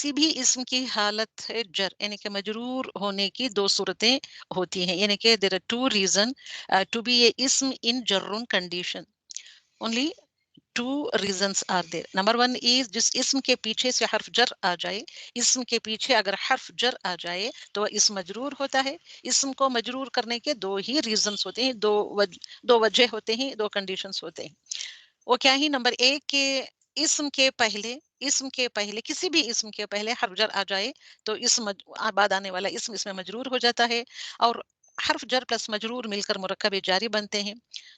किसी भी इसम की हालत है जर यानी कि मजरूर होने की दो सूरतें होती हैं, यानी कि there are two reason to be a इसम इन जर्रुन condition. Only two reasons are there. Number one is जिस इसम के पीछे से हर्फ जर आ जाए, इसम के पीछे अगर हर्फ जर आ जाए तो वह इसम मजरूर होता है। इसम को मजरूर करने के दो ही रीजंस होते हैं, दो वजह होते हैं, दो कंडीशंस होते हैं। वो क्या ही? नंबर एक के इसम के पहले किसी भी इसम के पहले हर्फ जर आ जाए तो बाद आने वाला इसम इसमें मजरूर हो जाता है। और हर्फ जर प्लस मजरूर मिलकर मुरक्कब जारी बनते हैं।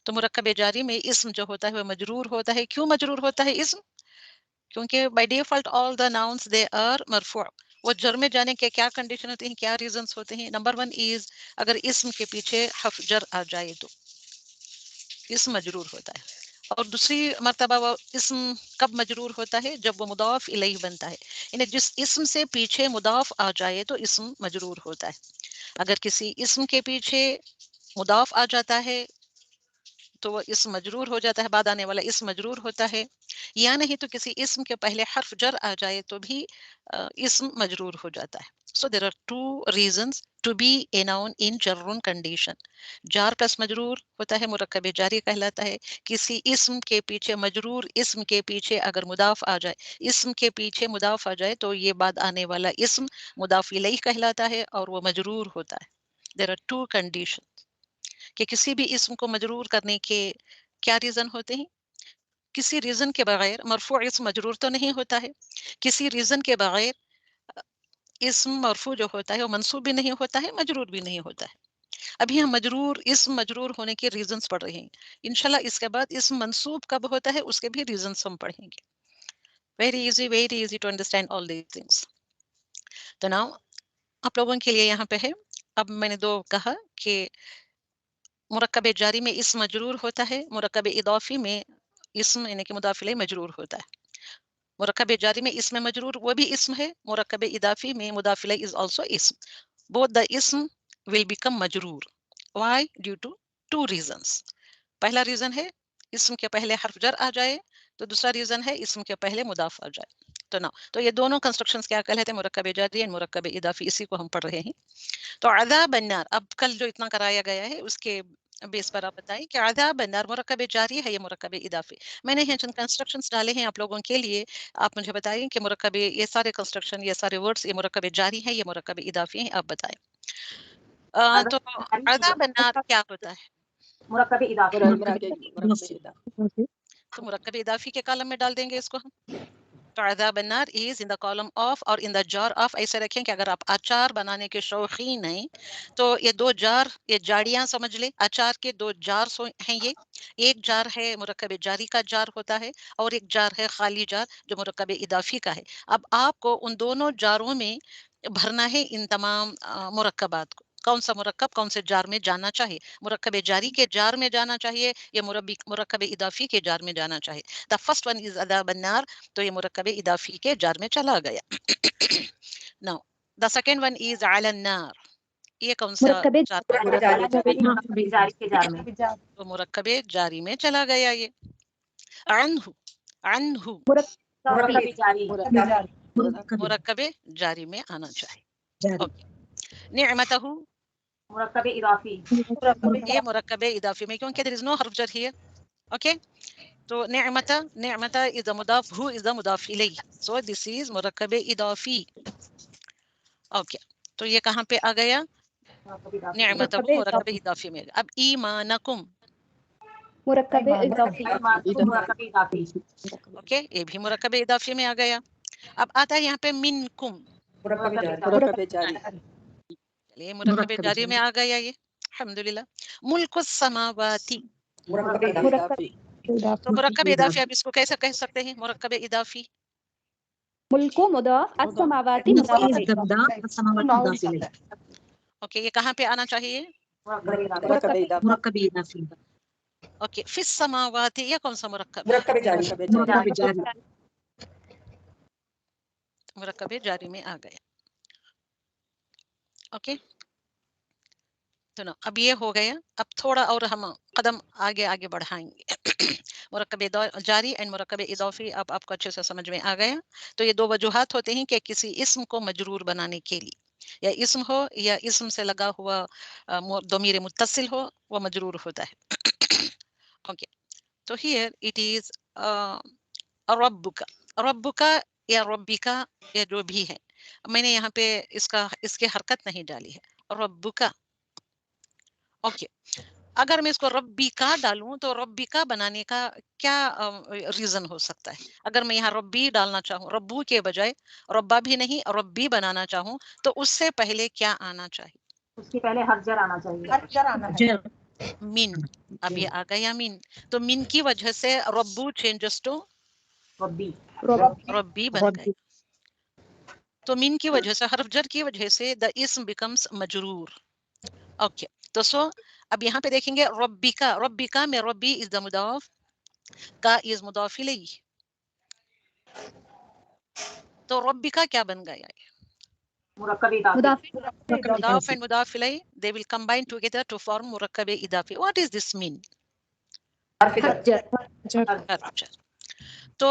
तो मुरक्कब जारी में इसम जो होता है वह मजरूर होता है। क्यों मजरूर होता है इसम? क्योंकि by default all the nouns they are मरफू। वो जर में जाने के क्या कंडीशन होती हैं, क्या रीजंस होते हैं? नंबर वन इज अगर इसम के पीछे हर्फ जर आ जाए तो इसम मजरूर होता है। और दूसरी मर्तबा वो इसम कब मजरूर होता है? जब वो मुदाफ इलैह बनता है, यानी जिस इसम से पीछे मुदाफ आ जाए तो इसम मजरूर होता है। अगर किसी इसम के पीछे मुदाफ आ जाता है तो वो इसम मजरूर हो जाता है, बाद आने वाला इसम मजरूर होता है। या नहीं तो किसी इसम के पहले हर्फ जर आ जाए तो भी इसम मजरूर हो जाता है। So there are two reasons to be a noun in जर्रुन कंडीशन। जार प्लस मजरूर होता है, मुरक्कब जारी कहलाता है। किसी इसम के पीछे मजरूर इसम के पीछे अगर मुदाफ आ जाए, इसम के पीछे मुदाफ आ जाए तो ये बाद आने वाला इसम मुदाफ इलैह कहलाता है और वो मजरूर होता है। देयर आर टू कंडीशन कि किसी भी इसम को मजरूर करने के क्या रीजन होते हैं। किसी रीजन के बगैर मरफू इसम मजरूर तो नहीं होता है। किसी रीजन के बगैर इसम मरफू जो होता है वो मंसूब भी नहीं होता है, मजरूर भी नहीं होता है। अभी हम इसम मजरूर होने के रीजंस पढ़ रहे हैं। इंशाल्लाह इसके बाद इसम मंसूब कब होता है उसके भी रीजंस हम पढ़ेंगे। Very easy to understand all these things. तो नाउ आप लोगों के लिए यहाँ पे है। अब मैंने दो कहा कि मुरक्कब जारी में इसम मजरूर होता है, मुरक्कब इदाफी में इसम यानी कि मुदाफ इलैह मजरूर होता है। मुरक्कब जारी में इसम मजरूर वो भी इसम है, मुरक्कब इदाफी में मुदाफ इलैह इज आल्सो इसम। बोथ द इसम विल बिकम मजरूर। Why? Due to two reasons. पहला रीजन है इसम के पहले हर्फ जर आ जाए, तो दूसरा रीजन है इसम के पहले मुदाफ आ जाए। तो ना तो ये दोनों कंस्ट्रक्शंस क्या कहलाते हैं? मुरक्कब जारी एंड मुरक्कब इदाफी। इसी को हम पढ़ रहे हैं। तो अज़ाब अन्नार, अब कल जो इतना कराया गया है उसके बेस पर आप बताएं कि अज़ाब अन्नार मुरक्कब जारी है या मुरक्कब इदाफी। मैंने यहाँ चंद कंस्ट्रक्शंस डाले हैं आप लोगों के लिए। आप मुझे बताएं कि मुरक्कब, ये सारे कंस्ट्रक्शन, ये सारे वर्ड्स, ये मुरक्कब जारी है या मुरक्कब इदाफी है? आप बताएं। तो अज़ाब अन्नार क्या होता है? मुरक्कब इदाफी। तो मुरक्कब इदाफी के कॉलम में डाल देंगे इसको हम। तो अज़ाब अन्नार is in the column of और इन द जार ऑफ। ऐसे रखें कि अगर आप अचार बनाने के शौकीन हैं तो ये दो जार, ये जाड़ियां समझ ले। अचार के दो जार हैं ये। एक जार है मुरक्कब जारी का जार होता है और एक जार है खाली जार जो मुरक्कब इदाफी का है। अब आपको उन दोनों जारों में भरना है इन तमाम मुरक्कबात को। कौन सा मुरक्कब कौन से जार में जाना चाहिए? मुरक्कब जारी के जार में जाना चाहिए या मुरक्कब इदाफी के जार में जाना चाहिए? द फर्स्ट वन इज अज़ाब अन्नार, तो ये मुरक्कब इदाफी के जार में चला गया। Now the second one is Alan नार। ये कौन सा जार? जारी के जार में। तो मुरक्कब जारी में चला गया ये। अनहु, अनहु मुरक्कब जारी। मुरक्कब जारी में आना चाहिए। ओके। निअमतहु, मुरक्कब इदाफी। ये मुरक्कब इदाफी में, क्योंकि देयर इज नो हर्फ जर हियर। ओके। तो निअमता इज द मुदाफ, हु इज द मुदाफ इलैह, सो दिस इज मुरक्कब इदाफी। ओके। तो ये कहाँ पे आ गया? निअमतहु मुरक्कब इदाफी में। अब ईमानकुम, मुरक्कब इदाफी। मुरक्कब इदाफी। ओके, ये भी मुरक्कब इदाफी में आ गया। अब आता है यहाँ पे मिनकुम, मुरक्कब जारी। ये मुरक्कब जारी में आ गया ये। अल्हम्दुलिल्लाह। मुल्कुस समावाती, मुरक्कब इदाफी। तो मुरक्कब इदाफी अब इसको कैसे कह सकते हैं? मुरक्कब इदाफी मुल्कु मुदाफ अस्समावाती मुदाफ। ओके, ये कहाँ पे आना चाहिए? मुरक्कब इदाफी। ओके। फिस समावाती, ये कौन सा मुरक्कब? मुरक्कब जारी। मुरक्कब जारी में आ गया। ओके। तो ना अब ये हो गया. अब थोड़ा और हम कदम आगे आगे बढ़ाएंगे. मुरक्कब जारी एंड मुरक्कब इजाफी अब आपको अच्छे से समझ में आ गया. तो ये दो वजूहात होते हैं कि किसी इस्म को मजरूर बनाने के लिए, या इस्म हो या इस्म से लगा हुआ दमीर मुत्तसिल हो, वो मजरूर होता है. ओके, तो हियर इट इज रब्बुका. रब्बुका या रब्बिका या जो भी है, मैंने यहाँ पे इसकी हरकत नहीं डाली है. रब्बुका. ओके, अगर मैं इसको रब्बिका डालूं तो रब्बिका बनाने का क्या रीजन हो सकता है? अगर मैं यहाँ रब्बी डालना चाहूँ, रब्बू के बजाय रब्बा भी नहीं रब्बी बनाना चाहूँ, तो उससे पहले क्या आना चाहिए? उसके पहले हर्जर आना चाहिए. हर्जर आना है. मिन. अब ये आ गया मिन, तो मिन की वजह से रब्बू चेंजेस टू रब्बी. रब्बी बन गए. तो मिन की वजह से, हर्फ जर की वजह से द इस्म बिकम्स मजरूर. ओके, तो सो अब यहाँ पे देखेंगे रब्बिका. रब्बिका में रब्बी इज द मुदाफ, का इज मुदाफ इलैह. तो रब्बिका क्या बन गया? मुरक्कब इदाफी. मुदाफ and मुदाफ इलैह, they will combine together to form मुरक्कब इदाफी. What does this mean? हर्फ जर. हर्फ जर. तो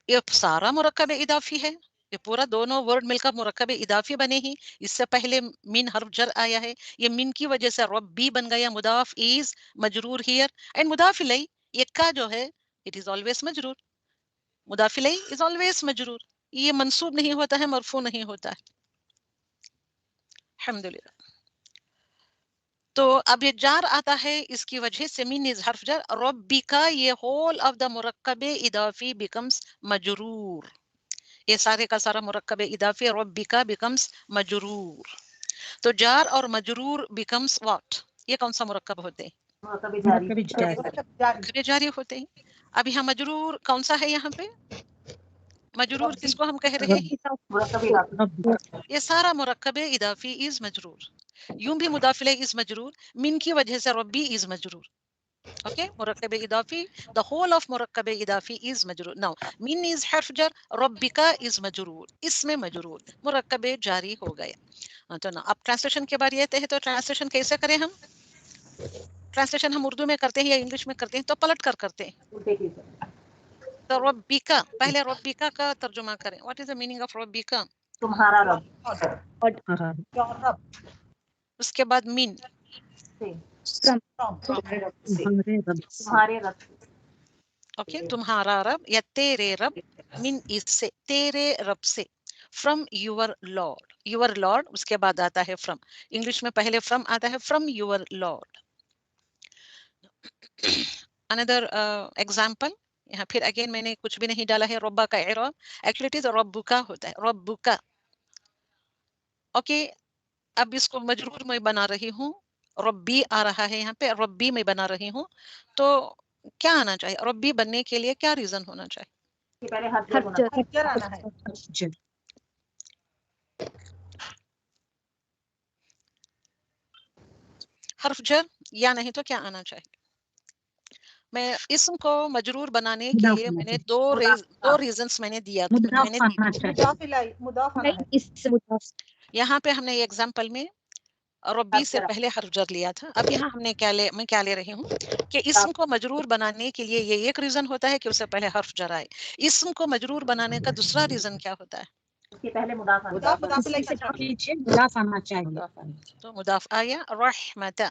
ये सारा मुरक्कब इदाफी है, ये पूरा दोनों वर्ड मिलकर मुरक्कब इदाफी बने ही. इससे पहले मिन हर्फ जर आया है, ये मिन की वजह से रब्बी बन गया. मुदाफ इज मजरूर हियर एंड मुदाफ इलैह ये का जो है इट इज ऑलवेज मजरूर. मुदाफ इलैह इज ऑलवेज मजरूर. ये मंसूब नहीं होता है, मरफू नहीं होता है. अल्हम्दुलिल्लाह. तो अब ये जार आता है, इसकी वजह से मिन इज हर्फ जर. रब्बिका ये होल ऑफ द मुरक्कब इदाफी बिकम्स मजरूर. ये सारे का सारा मुरक्कब इदाफी रब्बिका बिकम्स मजरूर. तो जार और मजरूर बिकम्स व्हाट? ये कौन सा मुरक्कब होते हैं? मुरक्कब जारी होते हैं. अब यहाँ मजरूर कौन सा है? यहाँ पे मजरूर किसको हम कह रहे हैं? मुरक्कब इदाफी. ये सारा मुरक्कब इदाफी इज मजरूर. यूं भी मुदाफिले इज मजरूर, मिन की वजह से रब्बी इज मजरूर. ओके, मुरक्कब इदाफी, द होल ऑफ मुरक्कब इदाफी इज मजरूर. नाउ मिन इज हर्फ जर, रब्बिका इज मजरूर, इसमें मजरूर, मुरक्कब जारी हो गया. तो ना अब ट्रांसलेशन के बारे आते हैं. तो ट्रांसलेशन कैसे करें हम? ट्रांसलेशन हम उर्दू में करते हैं या इंग्लिश में करते हैं? तो पलट कर करते हैं. तो रब्बिका, पहले रब्बिका का तर्जुमा करें. What is the meaning of रब्बिका? तुम्हारा रब. उसके बाद मिन, तुम्हारे रब. ओके, तुम्हारा रब या तेरे रब. मिन इससे, तेरे रब से. From your Lord. Your Lord उसके बाद आता है फ्रॉम. इंग्लिश में पहले फ्रॉम आता है, from your Lord. Another example, यहाँ फिर अगेन मैंने कुछ भी नहीं डाला है. रब्बा का इराब एक्चुअली इट इज रब्बुका होता है, रब्बुका. ओके, अब इसको मजरूर में बना रही हूँ, रब्बी आ रहा है यहाँ पे, रब्बी में बना रही हूँ. तो क्या आना चाहिए? रब्बी बनने के लिए क्या रीजन होना चाहिए? पहले हर्जर आना है. हर्फ जर या नहीं तो क्या आना चाहिए? मैं इसम को मजरूर बनाने के लिए मैंने दो रीजंस मैंने दिया. यहाँ पे हमने ये एग्जाम्पल में रब्बी से पहले हर्फ जर लिया था. अब यहाँ मैं क्या ले रही हूँ कि इसम को मजरूर बनाने के लिए ये एक रीजन होता है कि उससे पहले हर्फ जर आए. इसम को मजरूर बनाने का दूसरा रीजन क्या होता है? उसके पहले मुदाफ आना चाहिए. तो मुदाफ आया. रहमत,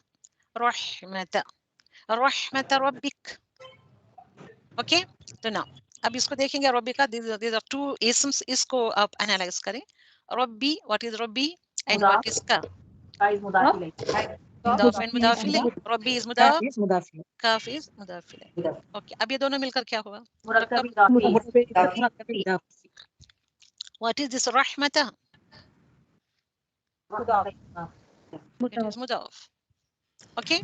रहमत, रहमत रब्बिक. ओके, तो ना अब इसको देखेंगे. रब्बी का these are two isms. इसको आप एनालाइज करें. रब्बी, व्हाट इज रब्बी एंड व्हाट इज का? मुदाफ मुदाफ एंड मुदाफ इलैह. रब्बी इज मुदाफ, काफ इज मुदाफ इलैह. ओके, अब ये दोनों मिलकर क्या हुआ? मुरक्कब इदाफी. What is this? रहमत, इट इज मुदाफ. ओके,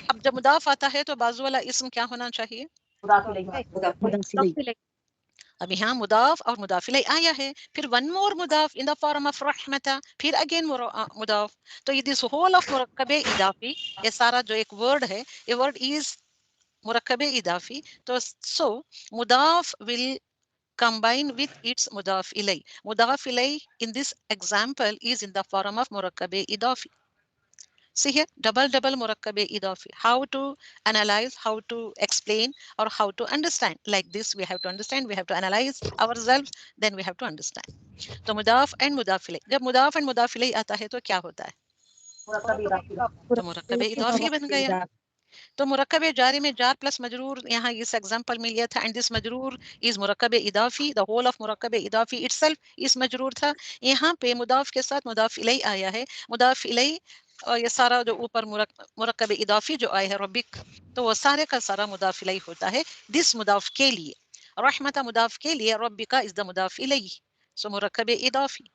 अब जब मुदाफ आता है तो बाजू वाला इसम क्या होना चाहिए? अब यहाँ मुदाफ और मुदाफ इलैह आया है, फिर वन मोर मुदाफ इन द फॉर्म ऑफ रहमत, फिर अगेन मुदाफ. तो ये दिस होल ऑफ मुरक्कब इदाफी, ये सारा जो एक वर्ड है, ये वर्ड इज मुरक्कब इदाफी. तो सो मुदाफ will combine with its mudaf ilay. Mudaf ilay in this example is in the form of murakkab idafi. See here, double murakkab idafi. How to analyze, how to explain, or how to understand. Like this, we have to understand, we have to analyze ourselves, then we have to understand. So mudaf and mudaf ilayh. जब मुदाफ and मुदाफ इलैह आता है तो क्या होता है? मुरक्कब इदाफी तो मुरक्कब इदाफी बन गया. तो मुरक्कब जारी में जार प्लस मजरूर, यहाँ इस एग्जांपल में लिया था, एंड दिस मजरूर इज मुरक्कब इदाफी. द होल ऑफ मुरक्कब इदाफी इटसेल्फ इस मजरूर था. यहाँ पे मुदाफ के साथ मुदाफ इलैह आया है. मुदाफ इलैह और ये सारा जो ऊपर मुरक्कब इदाफी जो आया है रबिक, तो वो सारे का सारा मुदाफ इलैह होता है दिस मुदाफ के लिए. रहमत मुदाफ के लिए, रबिका इज द मुदाफ इलैह. सो मुरक्कब इदाफी.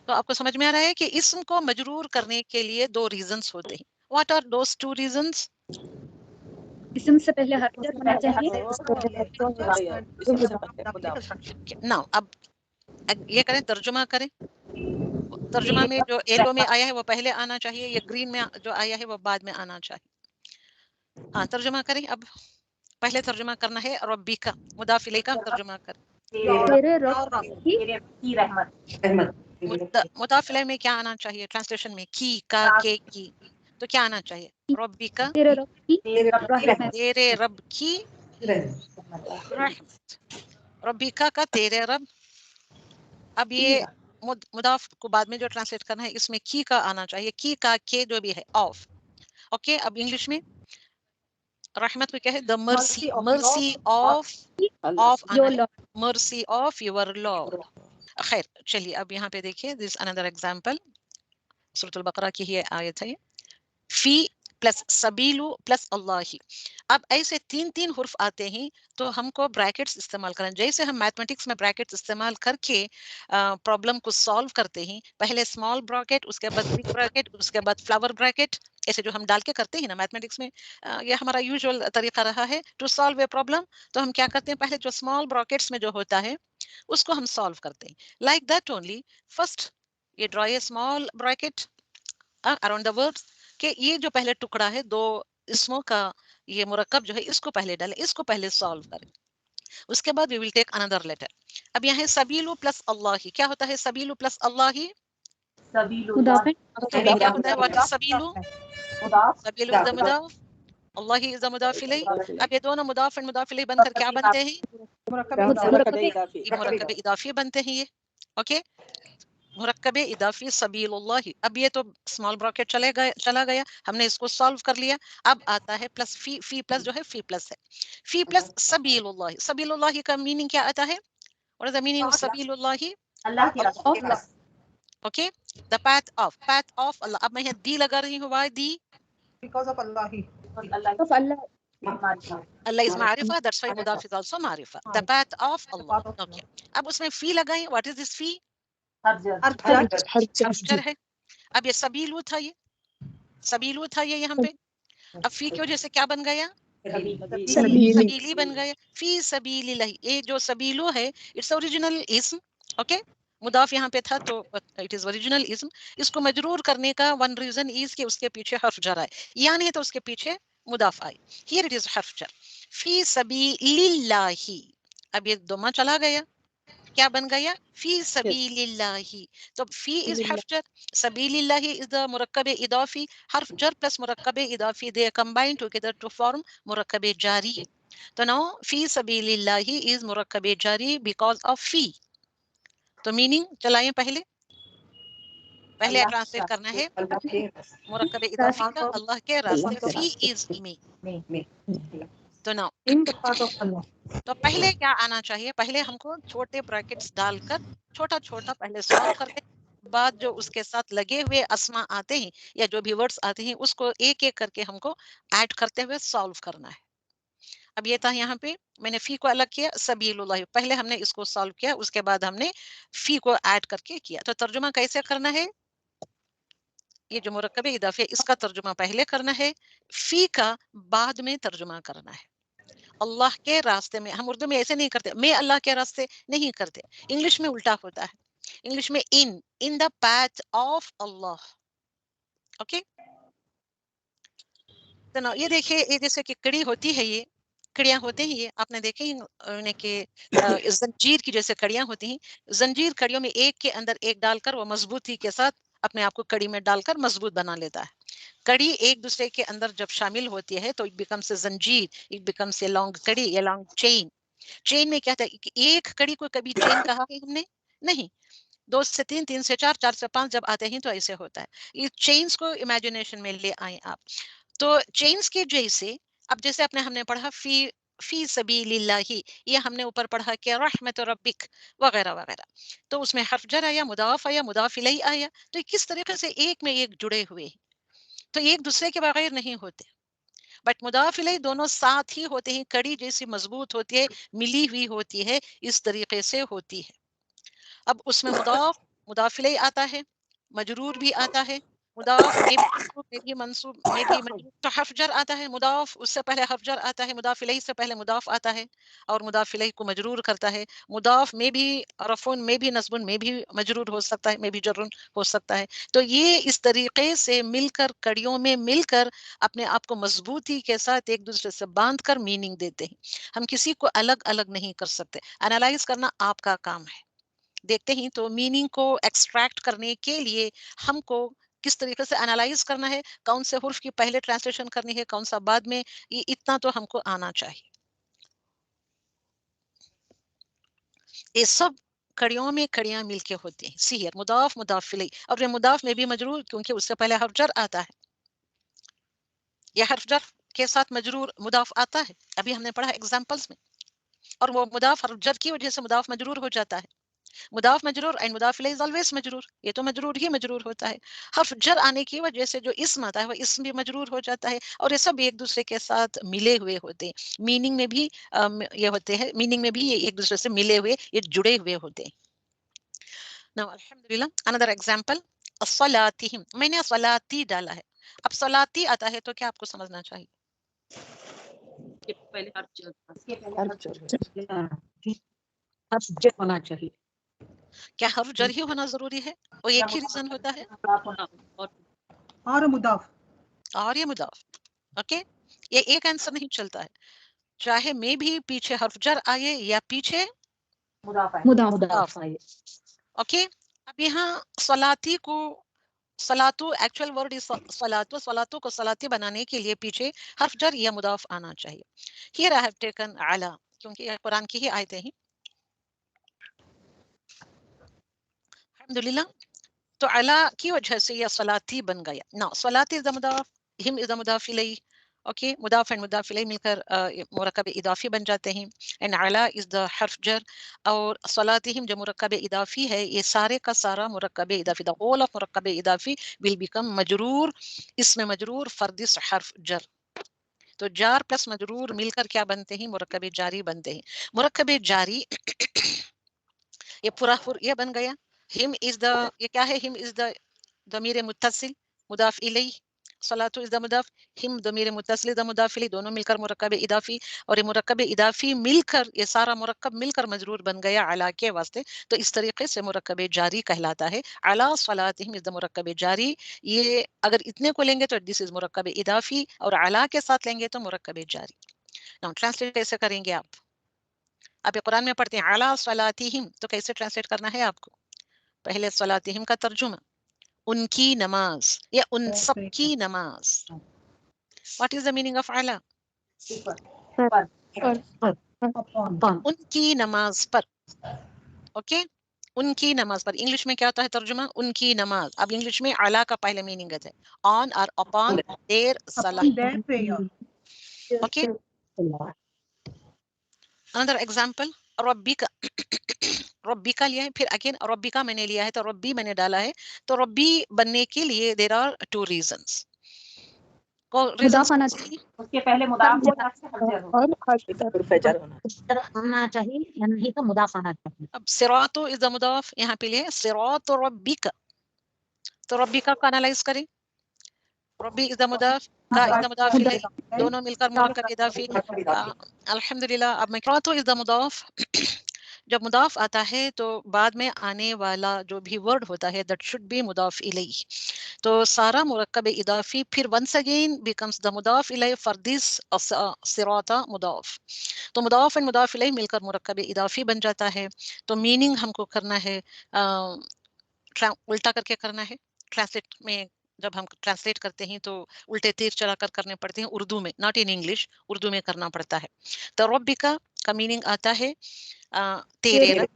तो आपको समझ में आ रहा है कि इसम को मजरूर करने के लिए दो रीजंस होते हैं. What are those two reasons? इसम से पहले हर्फ जर होना चाहिए. नाउ अब ये करें, तर्जुमा करें. तर्जुमा में जो येलो में आया है वो पहले आना चाहिए, ये ग्रीन में जो आया है वो बाद में आना चाहिए. हाँ, तर्जुमा करें. अब पहले तर्जुमा करना है रब्बिका, मुदाफ इलैह का तर्जुमा करें. तेरे रब की रहमत. मुदाफ इलैह में क्या आना चाहिए? ट्रांसलेशन में की, का, के, की. तो क्या आना चाहिए? रब्बिका, तेरे रब की तेरे रब की रहमत. रब्बिका का तेरे रब. अब ये मुदाफ को बाद में जो ट्रांसलेट करना है इसमें की का आना चाहिए. की का के जो भी है ऑफ. ओके, अब इंग्लिश में रहमत को क्या है? The mercy, mercy of mercy of your Lord. खैर, चलिए अब यहाँ पे देखिए, दिस अनदर एग्जांपल. सूरह अल-बकरा की ही आयत है. फी प्लस सबीलू प्लस अल्लाही. अब ऐसे तीन तीन हुर्फ आते हैं तो हमको ब्रैकेट्स इस्तेमाल करना. जैसे हम मैथमेटिक्स में ब्रैकेट्स इस्तेमाल करके प्रॉब्लम को सॉल्व करते हैं, पहले स्मॉल ब्रैकेट, उसके बाद बिग ब्रैकेट, उसके बाद फ्लावर ब्रैकेट, ऐसे जो हम डाल के करते हैं ना मैथमेटिक्स में, ये हमारा यूजुअल तरीका रहा है टू सॉल्व ए प्रॉब्लम. तो हम क्या करते हैं, पहले जो स्मॉल ब्रैकेट्स में जो होता है उसको हम सॉल्व करते हैं. Like that only. फर्स्ट ये draw a small bracket around the words कि ये जो पहले टुकड़ा है दो इसमों का, ये मुरक्कब जो है इसको पहले डालें, इसको पहले सॉल्व करें. उसके बाद we will take another letter. अब यहाँ है सबीलू प्लस अल्लाही. क्या होता है सबीलू प्लस अल्लाही? मुदाफ क्या होता है? व्हाट इज सबीलू? सबीलू इज द मुदाफ, अल्लाही इज द मुदाफ इलैह. अब ये दोनों मुदाफ एंड मुदाफ इलैह बनकर क्या बनते हैं? मुरक्कब इदाफी बनते हैं ये. ओके, मुरक्कब इदाफी सबीलुल्लाह. अब ये तो स्मॉल ब्रैकेट चला गया, हमने इसको सॉल्व कर लिया. अब आता है प्लस फी. फी प्लस जो है फी प्लस है. फी प्लस सबीलुल्लाह. सबीलुल्लाह का मीनिंग क्या आता है? What is the meaning of सबीलुल्लाह? अल्लाह की राह. Okay, the path of Allah. अब मैं यहाँ दी लगा रही हूँ. व्हाई दी? Because of Allah. Allah is ma'rifa, that's why mudaf is also ma'rifa. The path of Allah. Okay. अब उसमें फी लगाएं. What is this fee? हर्जर है. अब ये सबीलू था, ये सबीलू था ये यहाँ पे. अब फी की वजह से क्या बन गया? सबीली बन गया. फी सबीलिल्लाह. ये जो सबीलू है इट्स ओरिजिनल इस्म. ओके, मुदाफ यहाँ पे था तो इट इज ओरिजिनल इस्म. इसको मजरूर करने का वन रीजन इज कि उसके पीछे हर्फ जर आए, या नहीं तो उसके पीछे मुदाफ आए. हियर इट इज हर्फ जर. फी सबीलिल्लाही. अब ये दोमा चला गया, क्या बन गया? फी सबीलिल्लाही. तो फी इज हर्फ जर, सबीलिल्लाही इज द मुरक्कब इदाफी. हर्फ जर प्लस मुरक्कब इदाफी, they combine together to form मुरक्कब जारी. तो नाउ फी सबीलिल्लाही इज मुरक्कब जारी बिकॉज ऑफ फी. तो मीनिंग चलाएं. पहले ट्रांसलेट करना है मुरक्कब इदाफी का अल्लाह के रास्ते. फी इज मी. तो नाउ तो पहले क्या आना चाहिए? पहले हमको छोटे ब्रैकेट्स डालकर छोटा छोटा पहले सॉल्व करते, बाद जो उसके साथ लगे हुए अस्मा आते हैं या जो भी वर्ड्स आते हैं उसको एक एक करके हमको ऐड करते हुए सॉल्व करना है. अब ये था यहाँ पे मैंने फी को अलग किया, सबीलुल्लाह पहले हमने इसको सॉल्व किया, उसके बाद हमने फी को ऐड करके किया. तो तर्जुमा कैसे करना है? ये जो मुरक्कब इदाफी है इसका तर्जुमा पहले करना है, फी का बाद में तर्जुमा करना है. अल्लाह के रास्ते में, हम उर्दू में ऐसे नहीं करते, मैं अल्लाह के रास्ते नहीं करते. इंग्लिश में उल्टा होता है. इंग्लिश में in the path of Allah. Okay, तो ना ये देखिए, ये जैसे कि कड़ी होती है, ये कड़ियां होते हैं, ये आपने देखे हैं कि जंजीर की जैसे कड़ियां होती हैं. जंजीर कड़ियों में एक के अंदर एक डालकर वो मजबूती के साथ اپنے آپ کو کڑی میں ڈال کر مضبوط بنا لیتا ہے. کڑی ایک دوسرے کے اندر جب شامل ہوتی ہے تو اٹ بیکمس اے زنجیر, اٹ بیکمس اے لانگ کڑی, اے لانگ چین. چین میں کیا تھا کہ ایک کڑی کو کبھی چین کہا ہے ہم نے نہیں, 2 سے 3, 3 سے 4, 4 سے 5 جب آتے ہیں تو ایسے ہوتا ہے. یہ چینز کو امیجنیشن میں لے آئیں آپ. تو چینز کے جیسے اب جیسے ہم نے پڑھا فی سبیل اللہ, یہ ہم نے اوپر پڑھا کہ رحمت ربک وغیرہ وغیرہ, تو اس میں حرف جر آیا, مضاف آیا, مضاف الیہ آیا, تو کس طریقے سے ایک میں ایک جڑے ہوئے ہیں, تو ایک دوسرے کے بغیر نہیں ہوتے, بٹ مضاف الیہ دونوں ساتھ ہی ہوتے ہیں, کڑی جیسی مضبوط ہوتی ہے, ملی ہوئی ہوتی ہے, اس طریقے سے ہوتی ہے. اب اس میں مضاف الیہ آتا ہے, مجرور بھی آتا ہے, مضاف میں بھی منصوب میں بھی مجرور, تو حرف جر آتا ہے, مضاف اس سے پہلے حرف جر آتا ہے, مضاف الیہ سے پہلے مضاف آتا ہے اور مضاف الیہ کو مجرور کرتا ہے. مضاف میں بھی رفعن میں بھی نصب میں بھی مجرور ہو سکتا ہے, میں بھی جر ہو سکتا ہے. تو یہ اس طریقے سے مل کر کڑیوں میں مل کر اپنے آپ کو مضبوطی کے ساتھ ایک دوسرے سے باندھ کر میننگ دیتے ہیں. ہم کسی کو الگ الگ نہیں کر سکتے, انالائز کرنا آپ کا کام ہے. دیکھتے ہیں تو میننگ کو ایکسٹریکٹ کرنے کے لیے ہم کو کس طریقے سے انالائز کرنا ہے, کون سے حرف کی پہلے ٹرانسلیشن کرنی ہے, کون سا بعد میں, یہ اتنا تو ہم کو آنا چاہیے. یہ سب کڑیوں میں کڑیاں مل کے ہوتی ہیں. سیر مضاف مضاف الیہ, اور یہ مضاف میں بھی مجرور کیونکہ اس سے پہلے حرف جر آتا ہے, یہ حرف جر کے ساتھ مجرور مضاف آتا ہے, ابھی ہم نے پڑھا ایگزامپلز میں, اور وہ مضاف حرف جر کی وجہ سے مضاف مجرور ہو جاتا ہے. مضاف مجرور اینڈ مضاف الیہ از آلویز مجرور, یہ تو مجرور ہی مجرور ہوتا ہے. حرف جر آنے کی وجہ سے جو اسم آتا ہے وہ اسم بھی مجرور ہو جاتا ہے, اور یہ سب ایک دوسرے کے ساتھ ملے ہوئے ہوتے ہیں. میننگ میں بھی یہ ہوتے ہیں, میننگ میں بھی یہ ایک دوسرے سے ملے ہوئے, یہ جڑے ہوئے ہوتے ہیں. Now alhamdulillah, another example, الصلاتهم, میں نے صلاتی ڈالا ہے. اب صلاتی آتا ہے تو کیا آپ کو سمجھنا چاہیے؟ پہلے حرف جر ہونا چاہیے. کیا حرف جر ہی ہونا ضروری ہے, اور ایک ہی ریزن ہوتا ہے, اور مضاف اور یہ مضاف. اوکے, یہ ایک آنسر نہیں چلتا ہے, چاہے میں بھی پیچھے حرف جر آئے یا پیچھے مضاف. اوکے. اب یہاں صلاتی کو صلاتو ایکچوئل ورڈ صلاتو, صلاتو کو صلاتی بنانے کے لیے پیچھے حرف جر یا مضاف آنا چاہیے. Here I have taken علی, کیونکہ یہ قرآن کی ہی آیتیں ہیں. الحمدللہ, تو علی کی وجہ سے یہ صلاتی بن گیا. نا صلاتی از دا مضاف, ہم از دا مضاف الیہ. اوکے, مضاف اینڈ مضاف الیہ مل کر مرکب اضافی بن جاتے ہیں, اینڈ علی از دا حرف جر, اور صلاتہم جو مرکب اضافی ہے, یہ سارے کا سارا مرکب اضافی, دا ہول آف مرکب اضافی will become مجرور, اس میں مجرور فردس حرف جر. تو جار پلس مجرور مل کر کیا بنتے ہیں, مرکب جاری بنتے ہیں. مرکب جاری یہ پورا یہ بن گیا. ہم از دا, یہ کیا ہے, ہم از دا ضمیر متصل مضاف الیہ, صلاتو از دا مضاف, ہم ضمیر متصل دا مضاف الیہ, دونوں مل کر مرکب اضافی, اور یہ مرکب اضافی مل کر, یہ سارا مرکب مل کر مجرور بن گیا علی کے واسطے. تو اس طریقے سے مرکب جاری کہلاتا ہے. علی صلاتہم از دا مرکب جاری, یہ اگر اتنے کو لیں گے تو دس از مرکب اضافی, اور علی کے ساتھ لیں گے تو مرکب جاری. ناؤ ٹرانسلیٹ کیسے کریں گے آپ؟ آپ قرآن میں پڑھتے ہیں علی صلاتہم, تو کیسے ٹرانسلیٹ کرنا ہے آپ کو؟ پہلے صلاتہم کا ترجمہ, ان کی نماز یا ان سب کی نماز. What is the meaning of علی؟ ان کی نماز پر. اوکے, ان کی نماز پر. انگلش میں کیا ہوتا ہے ترجمہ؟ ان کی نماز. اب انگلش میں علی کا پہلے میننگ ہے آن اور اپون دیر صلاح. اوکے, another example, ربک, ربی کا لیا ہے, پھر اگین ربی کا میں نے لیا ہے, تو ربی میں نے ڈالا ہے. تو ربی بننے کے لیے دیر آر 2 reasons. مضاف آنا چاہیے, اس کے پہلے مضاف ہونا چاہیے, یا نہیں تو مضاف آنا چاہیے. اب صراط از دا مضاف, یہاں پہ لیا ہے صراط ربک, تو ربی کا انالائز کریں. ربی از دا مضاف, کا از دا مضاف الیہ, دونوں مل کر مرکب اضافی. الحمدللہ. اب میں صراط از دا مضاف, جب مضاف آتا ہے تو بعد میں آنے والا جو بھی ورڈ ہوتا ہے that should be مضاف الیہ, تو سارا مرکب اضافی پھر once again becomes the مضاف الیہ for this صراط مضاف. تو مضاف and مضاف الیہ مل کر مرکب اضافی بن جاتا ہے. تو میننگ ہم کو کرنا ہے الٹا کر کے کرنا ہے, ट्रांसलेट में जब हम ट्रांसलेट करते हैं तो उल्टे तीर चलाकर करने पड़ते हैं उर्दू में, नॉट इन इंग्लिश, उर्दू में करना पड़ता है। तो रब्बिका का मीनिंग आता है तेरे रब,